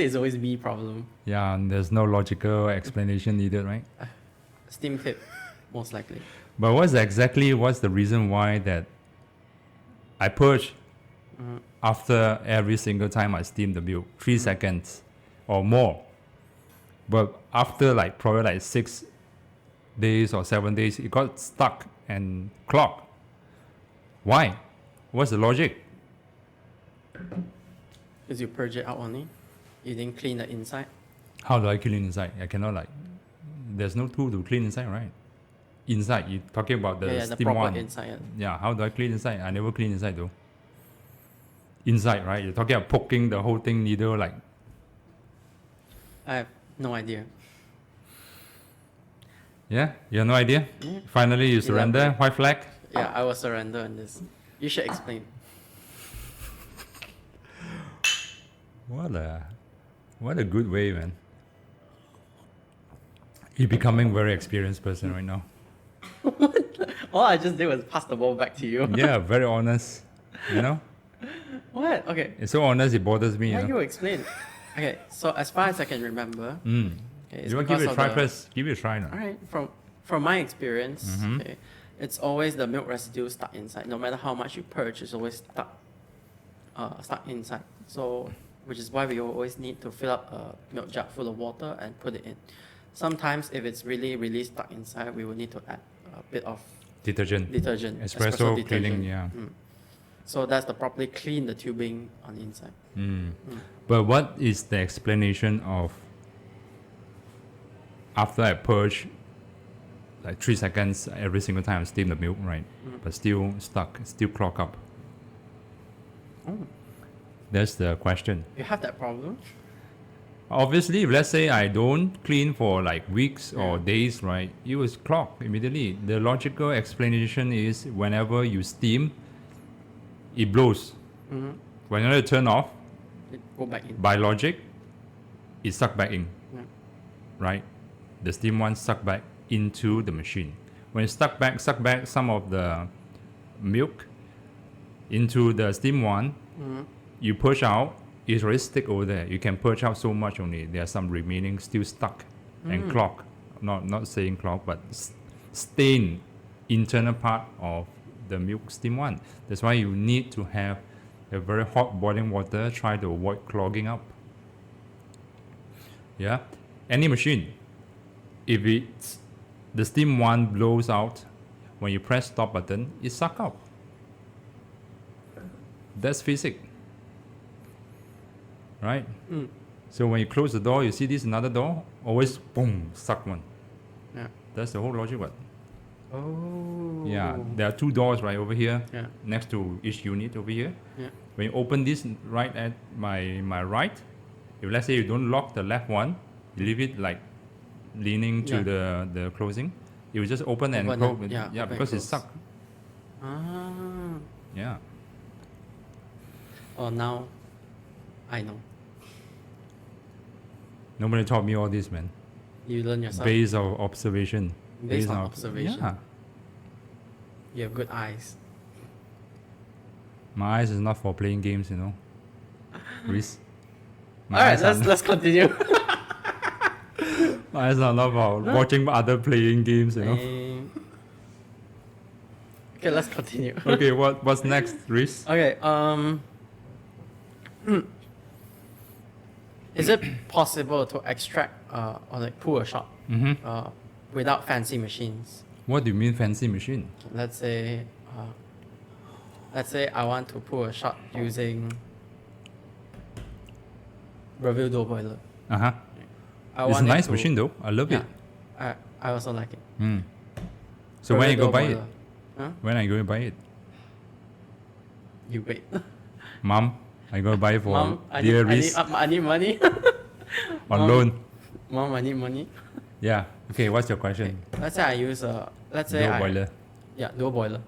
it's always me problem. Yeah, and there's no logical explanation needed, right? Steam tip, most likely. But what's the reason why that I purge after every single time I steam the milk? 3 seconds or more. But after like probably like 6 days or 7 days, it got stuck and clogged. Why? What's the logic? Because you purge it out only. You didn't clean the inside. How do I clean inside? I cannot like. There's no tool to clean inside, right? Inside, you're talking about the The steam proper one. inside. Yeah, how do I clean inside? I never clean inside though. Inside, right? You're talking about poking the whole thing needle like. I have no idea. Yeah, you have no idea? Yeah. Finally, you surrender. Elaborate. White flag. Yeah, I will surrender on this. You should explain. What a good way, man. You're becoming very experienced person right now. All I just did was pass the ball back to you. Yeah, very honest. You know, What? Okay. it's so honest. It bothers me. Why You you know? explain? Okay, so as far as I can remember, Mm. okay, it's You want to give it a because try of the- first? Give it a try now. All right, from my experience, Mhm. okay, it's always the milk residue stuck inside. No matter how much you purge, it's always stuck inside. So, which is why we always need to fill up a milk jug full of water and put it in. Sometimes, if it's really really stuck inside, we will need to add a bit of Detergent. detergent, Espresso detergent. cleaning, yeah. So that's to properly clean the tubing on the inside. But what is the explanation of after I purge like 3 seconds every single time I steam the milk, right? But still stuck, still clog up. Oh, That's the question. you have that problem? Obviously, if let's say I don't clean for like weeks or Yeah. days, right? It was clogged immediately. The logical explanation is whenever you steam, it blows. Whenever you turn off, It go back in. by logic, it suck back in, Yeah. right? The steam one suck back into the machine. When it suck back some of the milk into the steam one, you push out, it's already stick over there. You can push out so much only. There are some remaining still stuck and clog. Not saying clog, but stain internal part of the milk steam one. That's why you need to have a very hot boiling water. Try to avoid clogging up. Yeah, any machine, if it's the steam one blows out, when you press stop button, it suck out. That's physics, right? So when you close the door, you see this another door, always boom, suck one. Yeah. That's the whole logic. What? Oh. Yeah, there are 2 doors right over here, Yeah. next to each unit over here. Yeah. When you open this right at my right, if let's say you don't lock the left one, you leave it like leaning to Yeah. the closing, it will just open and Open close. and- yeah, open because and it's close. stuck. Ah. Yeah. Oh, now I know. Nobody taught me all this, man. You learn yourself. Based on observation. Based on observation. Yeah. You have good eyes. My eyes is not for playing games, you know. Reese. All right, let's continue. My eyes are not about watching other playing games, you know. Okay, let's continue. Okay, what's next, Reese? Okay, is it possible to extract or like pull a shot without fancy machines? What do you mean fancy machine? Let's say I want to pull a shot using Bravil dual boiler. Uh-huh. I It's a want it nice to- machine though. I love Yeah, it. I also like it. So when Bravil you go dual buy it? boiler. Huh? When are you going to buy it? You wait. Mom, I going to buy it for Mom, dear Reese I need money. on Mom. loan. Mom, I need money. Yeah. Okay, what's your question? Let's say I use Dual boiler. Yeah, dual boiler.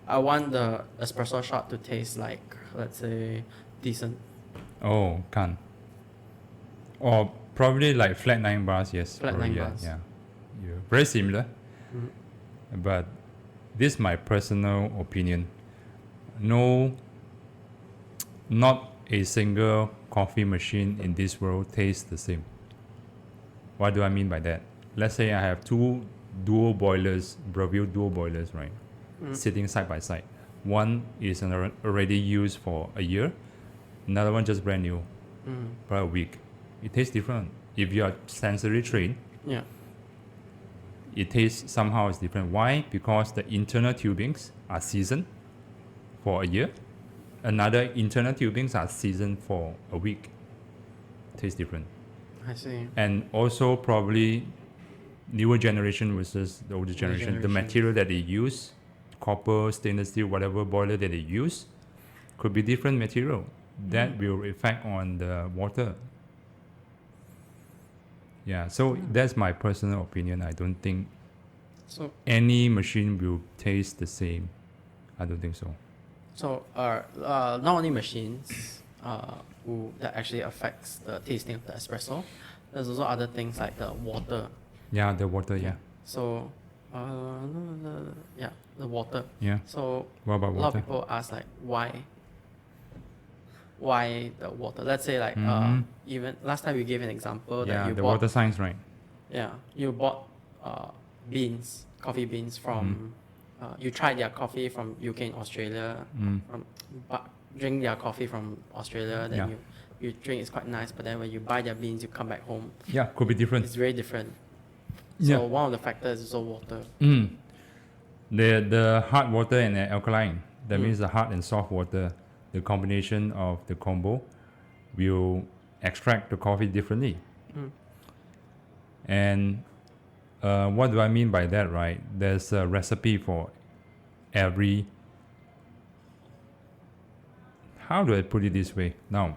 I want the espresso shot to taste like, let's say, decent. Oh, can't. Or probably like flat 9 bars, yes. Flat probably, 9 yeah, bars. Yeah. Very similar. But this is my personal opinion. No, not a single coffee machine in this world tastes the same. What do I mean by that? Let's say I have two dual boilers, Bravil dual boilers, right? Sitting side by side. One is already used for a year, another one just brand new for a week. It tastes different. If you are sensory trained, Yeah. it tastes somehow is different. Why? Because the internal tubings are seasoned for a year. Another internal tubings are seasoned for a week. Tastes different. I see. And also probably newer generation versus the older generation. The generation. material that they use, copper, stainless steel, whatever boiler that they use, could be different material. That will affect on the water. Yeah, so that's my personal opinion. I don't think So, any machine will taste the same. I don't think so. not only machines that actually affects the tasting of the espresso, there's also other things like the water. Yeah, the water, yeah. So, the water. Yeah. So What about a lot of water? people ask like why the water? Let's say like even last time we gave an example that Yeah, you the bought water science, right? you bought coffee beans from you tried their coffee from UK and Australia, drink their coffee from Australia, then Yeah. you drink, it's quite nice, but then when you buy their beans, you come back home, Yeah, could be different. it's very different. Yeah. So one of the factors is also water. The hard water and the alkaline, that means the hard and soft water, the combination of the combo will extract the coffee differently. And what do I mean by that, right? There's a recipe for every. How do I put it this way? Now,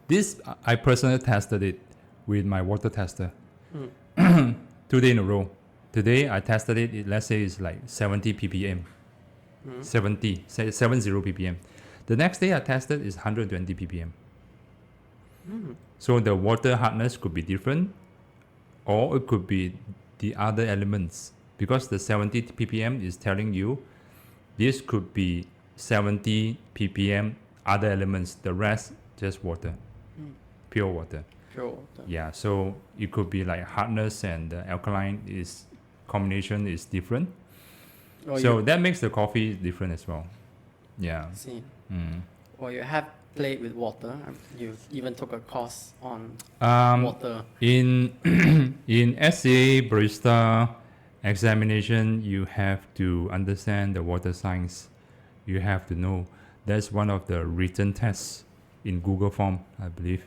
this I personally tested it with my water tester 2 days in a row. Today I tested it, let's say it's like 70 ppm. 70 ppm. The next day I tested is 120 ppm. So the water hardness could be different, or it could be the other elements, because the 70 ppm is telling you this could be 70 ppm other elements, the rest just water, pure water. Pure water. Yeah, so it could be like hardness and the alkaline is combination is different. Or So you that makes the coffee different as well. Yeah. see, or you have played with water. You even took a course on water. In in SCA barista examination, you have to understand the water science. You have to know. That's one of the written tests in Google form, I believe.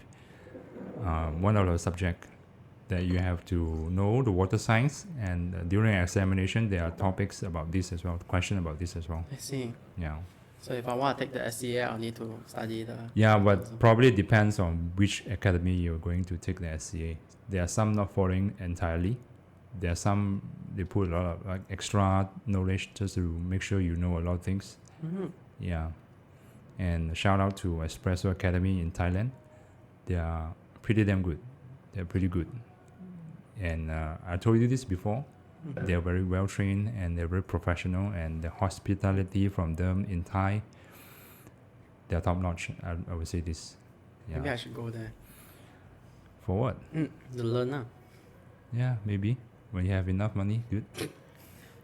One of the subject that you have to know the water science, and during examination there are topics about this as well, question about this as well. I see. Yeah. So if I want to take the SCA, I'll need to study the. Yeah, but probably depends on which academy you're going to take the SCA. There are some not following entirely. There are some they put a lot of like extra knowledge just to make sure you know a lot of things. Yeah, and shout out to Espresso Academy in Thailand. They are pretty damn good. They're pretty good. And I told you this before. They're very well trained and they're very professional, and the hospitality from them in Thai, they're top notch. I would say this. Maybe Yeah. I should go there. For what? To learn now. Yeah, maybe when you have enough money, dude.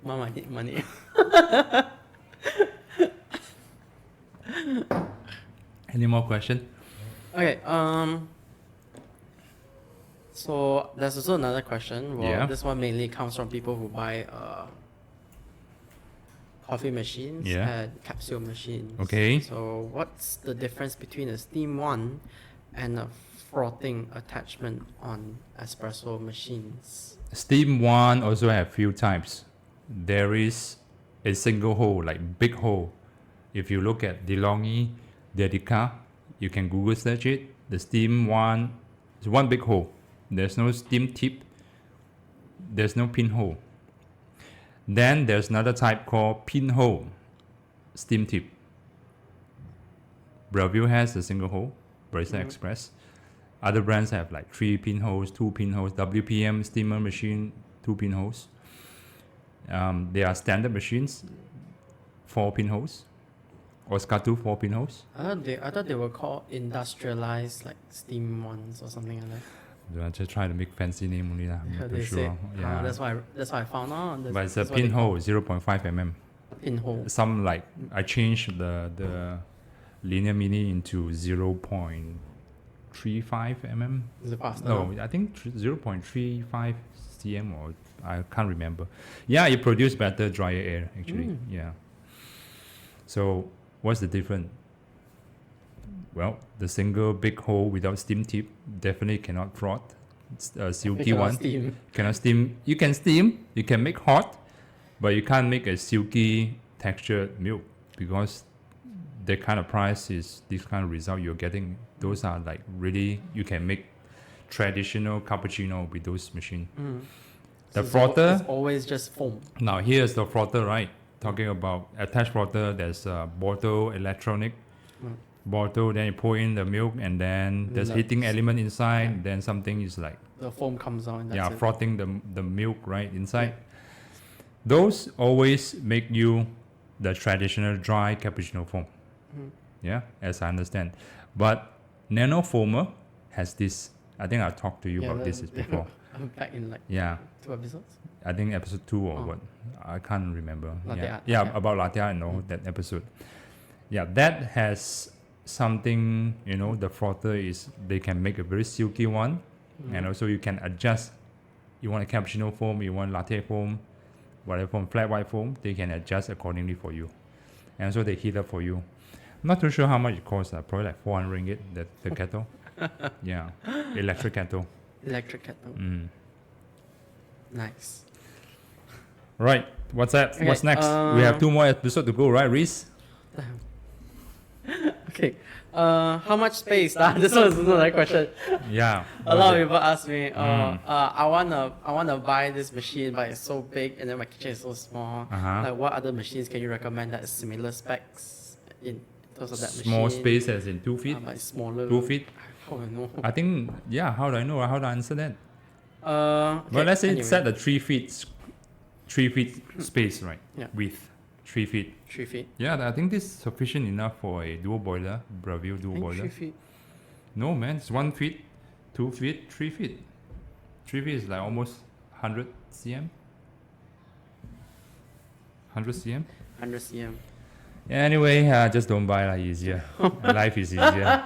Mom, I need money. Any more question? Okay. So there's also another question. Well, Yeah. this one mainly comes from people who buy coffee machines Yeah. and capsule machines. Okay. So what's the difference between a steam one and a frothing attachment on espresso machines? Steam one also have few types. There is a single hole, like big hole. If you look at DeLonghi, Dedica, you can Google search it. The steam one is one big hole. There's no steam tip. There's no pinhole. Then there's another type called pinhole steam tip. Braville has a single hole, Barista Express. Other brands have like 3 pinholes, 2 pinholes. WPM steamer machine, 2 pinholes. They are standard machines, 4 pinholes. Oscatu, 4 pinholes. I thought they were called industrialized like steam ones or something like that. I just try to make fancy name only lah. I'm Yeah, not they too say, sure. Yeah. that's why I found out. But it's a that's what they call pinhole, 0.5 mm. Pinhole. Some like I changed the linear mini into 0.35 mm. Is it faster? No, I think 0.35 cm or I can't remember. Yeah, it produced better drier air actually. Yeah. So what's the difference? Well, the single big hole without steam tip definitely cannot froth. It's a silky cannot one. steam. Cannot steam. You can steam. You can make hot, but you can't make a silky textured milk because the kind of price is this kind of result you're getting. Those are like really you can make traditional cappuccino with those machines. The So frother. it's always just foam. Now here's the frother, right? Talking about attached frother, there's a bottle electronic bottle. Then you pour in the milk, and then there's Nuts. heating element inside. Yeah. Then something is like The foam comes out and that's it. frothing the milk right inside. Those always make you the traditional dry cappuccino foam. Yeah, as I understand. But nano foamer has this. I think I talked to you about this before. I'm back in like Yeah. 2 episodes. I think episode 2 or Oh. what. I can't remember. Latte yeah, art, yeah, okay. about latte art, I know that episode. Yeah, that has something, the frother is, they can make a very silky one. And also you can adjust. You want a cappuccino foam, you want latte foam, whatever foam, flat white foam, they can adjust accordingly for you. And so they heat up for you. I'm not too sure how much it costs, probably like 400 ringgit, the kettle. Yeah, electric kettle. Electric kettle. Nice. Right, what's that? Okay, What's next? We have 2 more episodes to go, right, Reese? Okay. How much space? This was another question. Yeah. A lot of people ask me, I wanna buy this machine, but it's so big, and then my kitchen is so small. Uh-huh. Like, what other machines can you recommend that is similar specs in terms of that Small machine? space as in 2 feet, But it's smaller. 2 feet. Oh no. I think, yeah, how do I know? How do I answer that? Okay, But let's say anyway, set a 3 feet, 3 feet space, right? Yeah. Width, 3 feet. 3 feet. Yeah, I think this is sufficient enough for a dual boiler, Braville dual I think boiler. 3 feet. No, man, it's 1 feet, 2 feet, 3 feet. 3 feet is like almost 100 cm. 100 cm. 100 cm. Yeah, anyway, just don't buy lah, easier. Life is easier.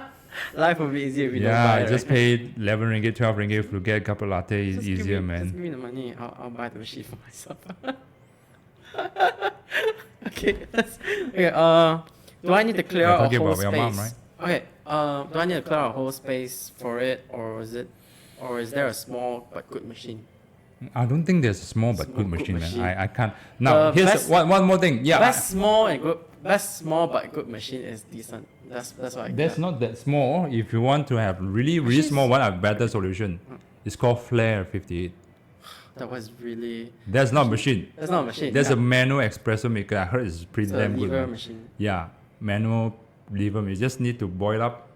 Life would be easier if you Yeah, don't buy. just right? pay 11 ringgit, 12 ringgit to get a couple latte is Just give easier, me, Just man. give me the money. I'll buy the machine for myself. Okay. Do I need to clear You're out a talking whole about space? your mom, right? Okay. Do I need to clear out a whole space for it, or is there a small but good machine? I don't think there's a small but Small, good good machine, machine. man. I can't. Now, The here's best- one more thing. Yeah, Best small but good machine is decent. That's what I that's get. not that small. If you want to have really Actually, small one, a better solution. It's called Flare 58. That was really. That's not a machine. That's not a machine. There's yeah. a manual espresso maker. I heard it's pretty It's a damn good. lever man. machine. Yeah, manual lever. You just need to boil up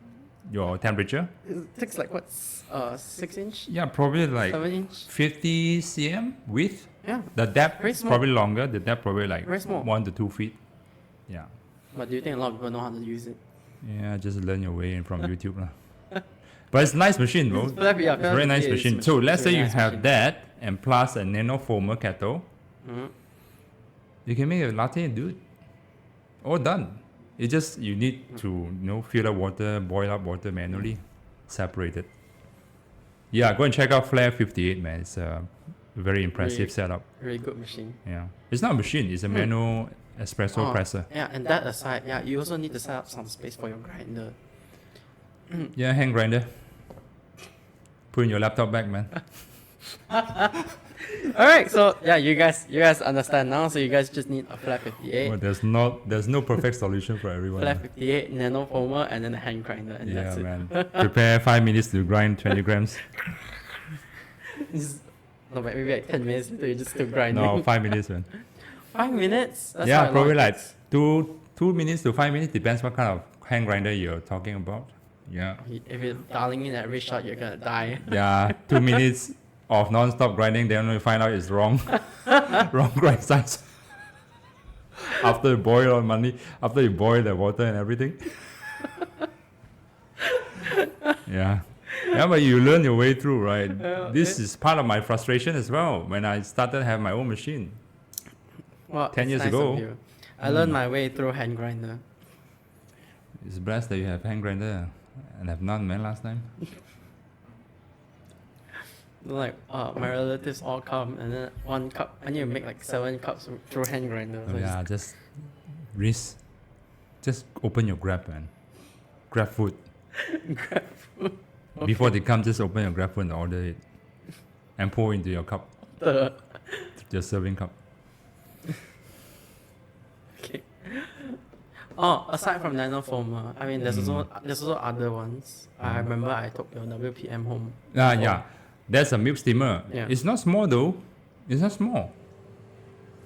your temperature. It takes like what? 6 inch? Yeah, probably like 7 inch? 50 cm width. Yeah. The depth Very is small. probably longer. The depth probably like Very small. 1 to 2 feet. Yeah. But do you think a lot of people know how to use it? Yeah, just learn your way in from YouTube lah. But it's a nice machine, though. Flat, yeah, It's a very nice machine. So let's say you have that and plus a nanoformer kettle. Mhm. You can make a latte, dude. All done. It just you need to fill up water, boil up water manually, separate it. Yeah, go and check out Flare 58, man. It's a very impressive Really- setup. Really good machine. Yeah, it's not a machine. It's a manual espresso Oh, presser. Yeah, and that aside, yeah, you also need to set up some space for your grinder. Yeah, hand grinder. Put in your laptop bag, man. All right, so yeah, you guys understand now. So you guys just need a flat 58, Well, there's no perfect solution for everyone. flat 58, nanoformer, and then a hand grinder, and Yeah, that's it. man. Prepare 5 minutes to grind 20 grams. No, but maybe like 10 minutes later, you're just still grinding. No, 5 minutes, man. 5 minutes? That's Yeah, not probably long. like 2 minutes to 5 minutes. Depends what kind of hand grinder you're talking about. Yeah. If you're dialing in every shot, you're gonna die. Yeah, 2 minutes of non-stop grinding, then you find out it's wrong. Wrong grind size. After you boil after you boil the water and everything. Yeah. Yeah, but you learn your way through, right? This is part of my frustration as well when I started to have my own machine. Well, 10 it's years nice ago. of you. I learned my way through hand grinder. It's blessed that you have hand grinder and have none, man, last time. Like, my relatives all come, and then one cup. I need to make like 7 cups through hand grinder. So Oh, yeah, just open your Grab, man. Grab food. grab food. Before they come, just open your Grab food and order it. And pour into your cup, The- your serving cup. okay. Oh, aside from nanoformer, I mean, there's also other ones. I remember I took your WPM home. Yeah. That's a milk steamer. Yeah. It's not small though. It's not small.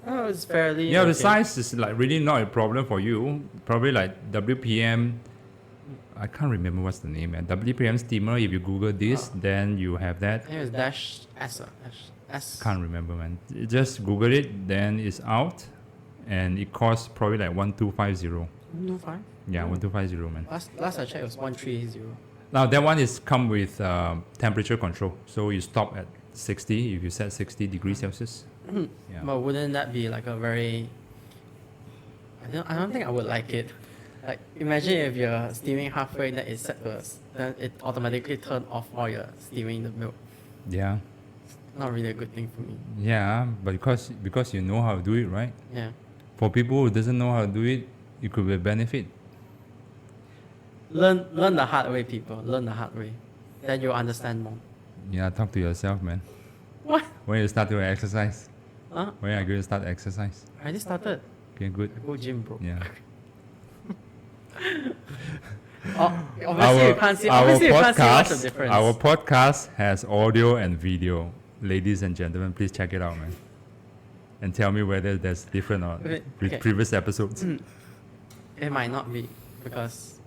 Oh, it's fairly. Yeah, the okay. size is like really not a problem for you. Probably like WPM. I can't remember what's the name, man. WPM steamer. If you Google this, then you have that. I think it's dash S. Dash S. Can't remember, man. Just Google it, then it's out, and it costs probably like 1250. 125? Yeah, 1250, man. Last I checked, it was 130. Now that one is come with temperature control, so you stop at 60 if you set 60 degrees Celsius. Yeah. But wouldn't that be like a very? I don't think I would like it. Like, imagine if you're steaming halfway, then it's set to then it automatically turn off while you're steaming the milk. Yeah, Not really a good thing for me. yeah, but because you know how to do it, right? Yeah. For people who doesn't know how to do it, it could be a benefit. Learn the hard way, people. Learn the hard way. Then you'll understand more. Yeah, talk to yourself, man. What? When you start to exercise, Huh? when are you going to start exercise? I already started. Okay, good. Go gym, bro. Yeah. Obviously, you can't see. Obviously, you can't see much of difference. Our podcast has audio and video. Ladies and gentlemen, please check it out, man. And tell me whether there's different or Okay. with previous episodes. It might not be because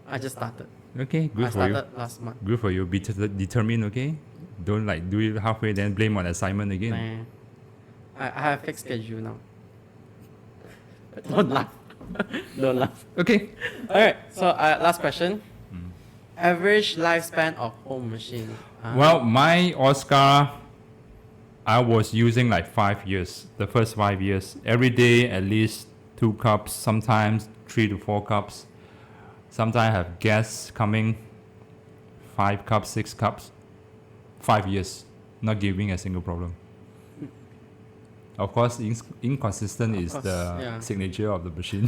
I just started. Okay, good I for you. started last month. Good for you. Be determined, okay? Don't like do it halfway then blame on assignment again. Nah. I have fixed schedule now. Don't laugh. Don't laugh. Okay. Alright, so last question. Average lifespan of home machine. Well, my Oscar, I was using like 5 years. The first 5 years, every day at least 2 cups. Sometimes 3 to 4 cups. Sometimes I have guests coming. 5 cups, 6 cups. 5 years, not giving a single problem. Of course, inconsistent is course, the yeah. signature of the machine.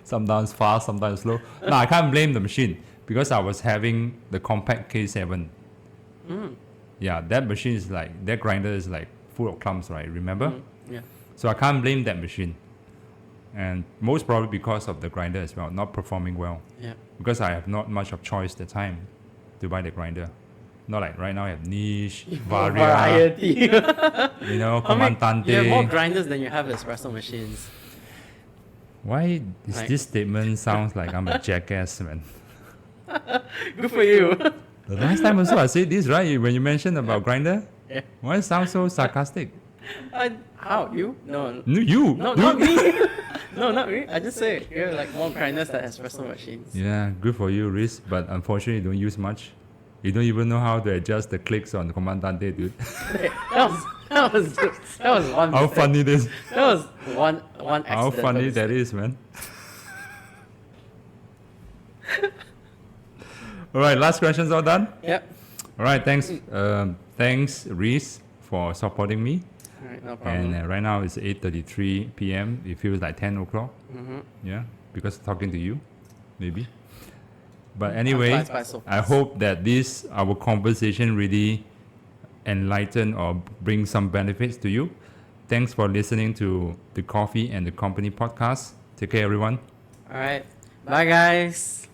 Sometimes fast, sometimes slow. No, I can't blame the machine because I was having the compact K7. Yeah, that machine is like, that grinder is like full of clumps, right? Remember? Yeah. So I can't blame that machine. And most probably because of the grinder as well, not performing well. Yeah. Because I have not much of choice at the time to buy the grinder. Not like right now I have niche, Varia, Variety. you know, Comandante. You have more grinders than you have espresso machines. Why is Like- this statement sounds like I'm a jackass, man? Good for you. The last time also I said this, right? When you mentioned about grinder? Yeah. Why it sounds so sarcastic? How? You? No. No, you! No, you. not me. No, not really. I just say you're like more grinders than espresso machines. Yeah, good for you, Riz. But unfortunately, you don't use much. You don't even know how to adjust the clicks on the Comandante, dude. Okay, that was one. How mistake. funny this? That was one accident. How funny that is, man. All right, last questions all done. Yep. All right, thanks. Thanks, Reese, for supporting me. All right, no problem. And right now it's 8:33 p.m. It feels like 10 o'clock. Mm-hmm. Yeah, because talking to you, maybe. But anyway, flies by so I fast. hope that this our conversation really enlighten or bring some benefits to you. Thanks for listening to the Coffee and the Company podcast. Take care, everyone. All right. Bye, guys.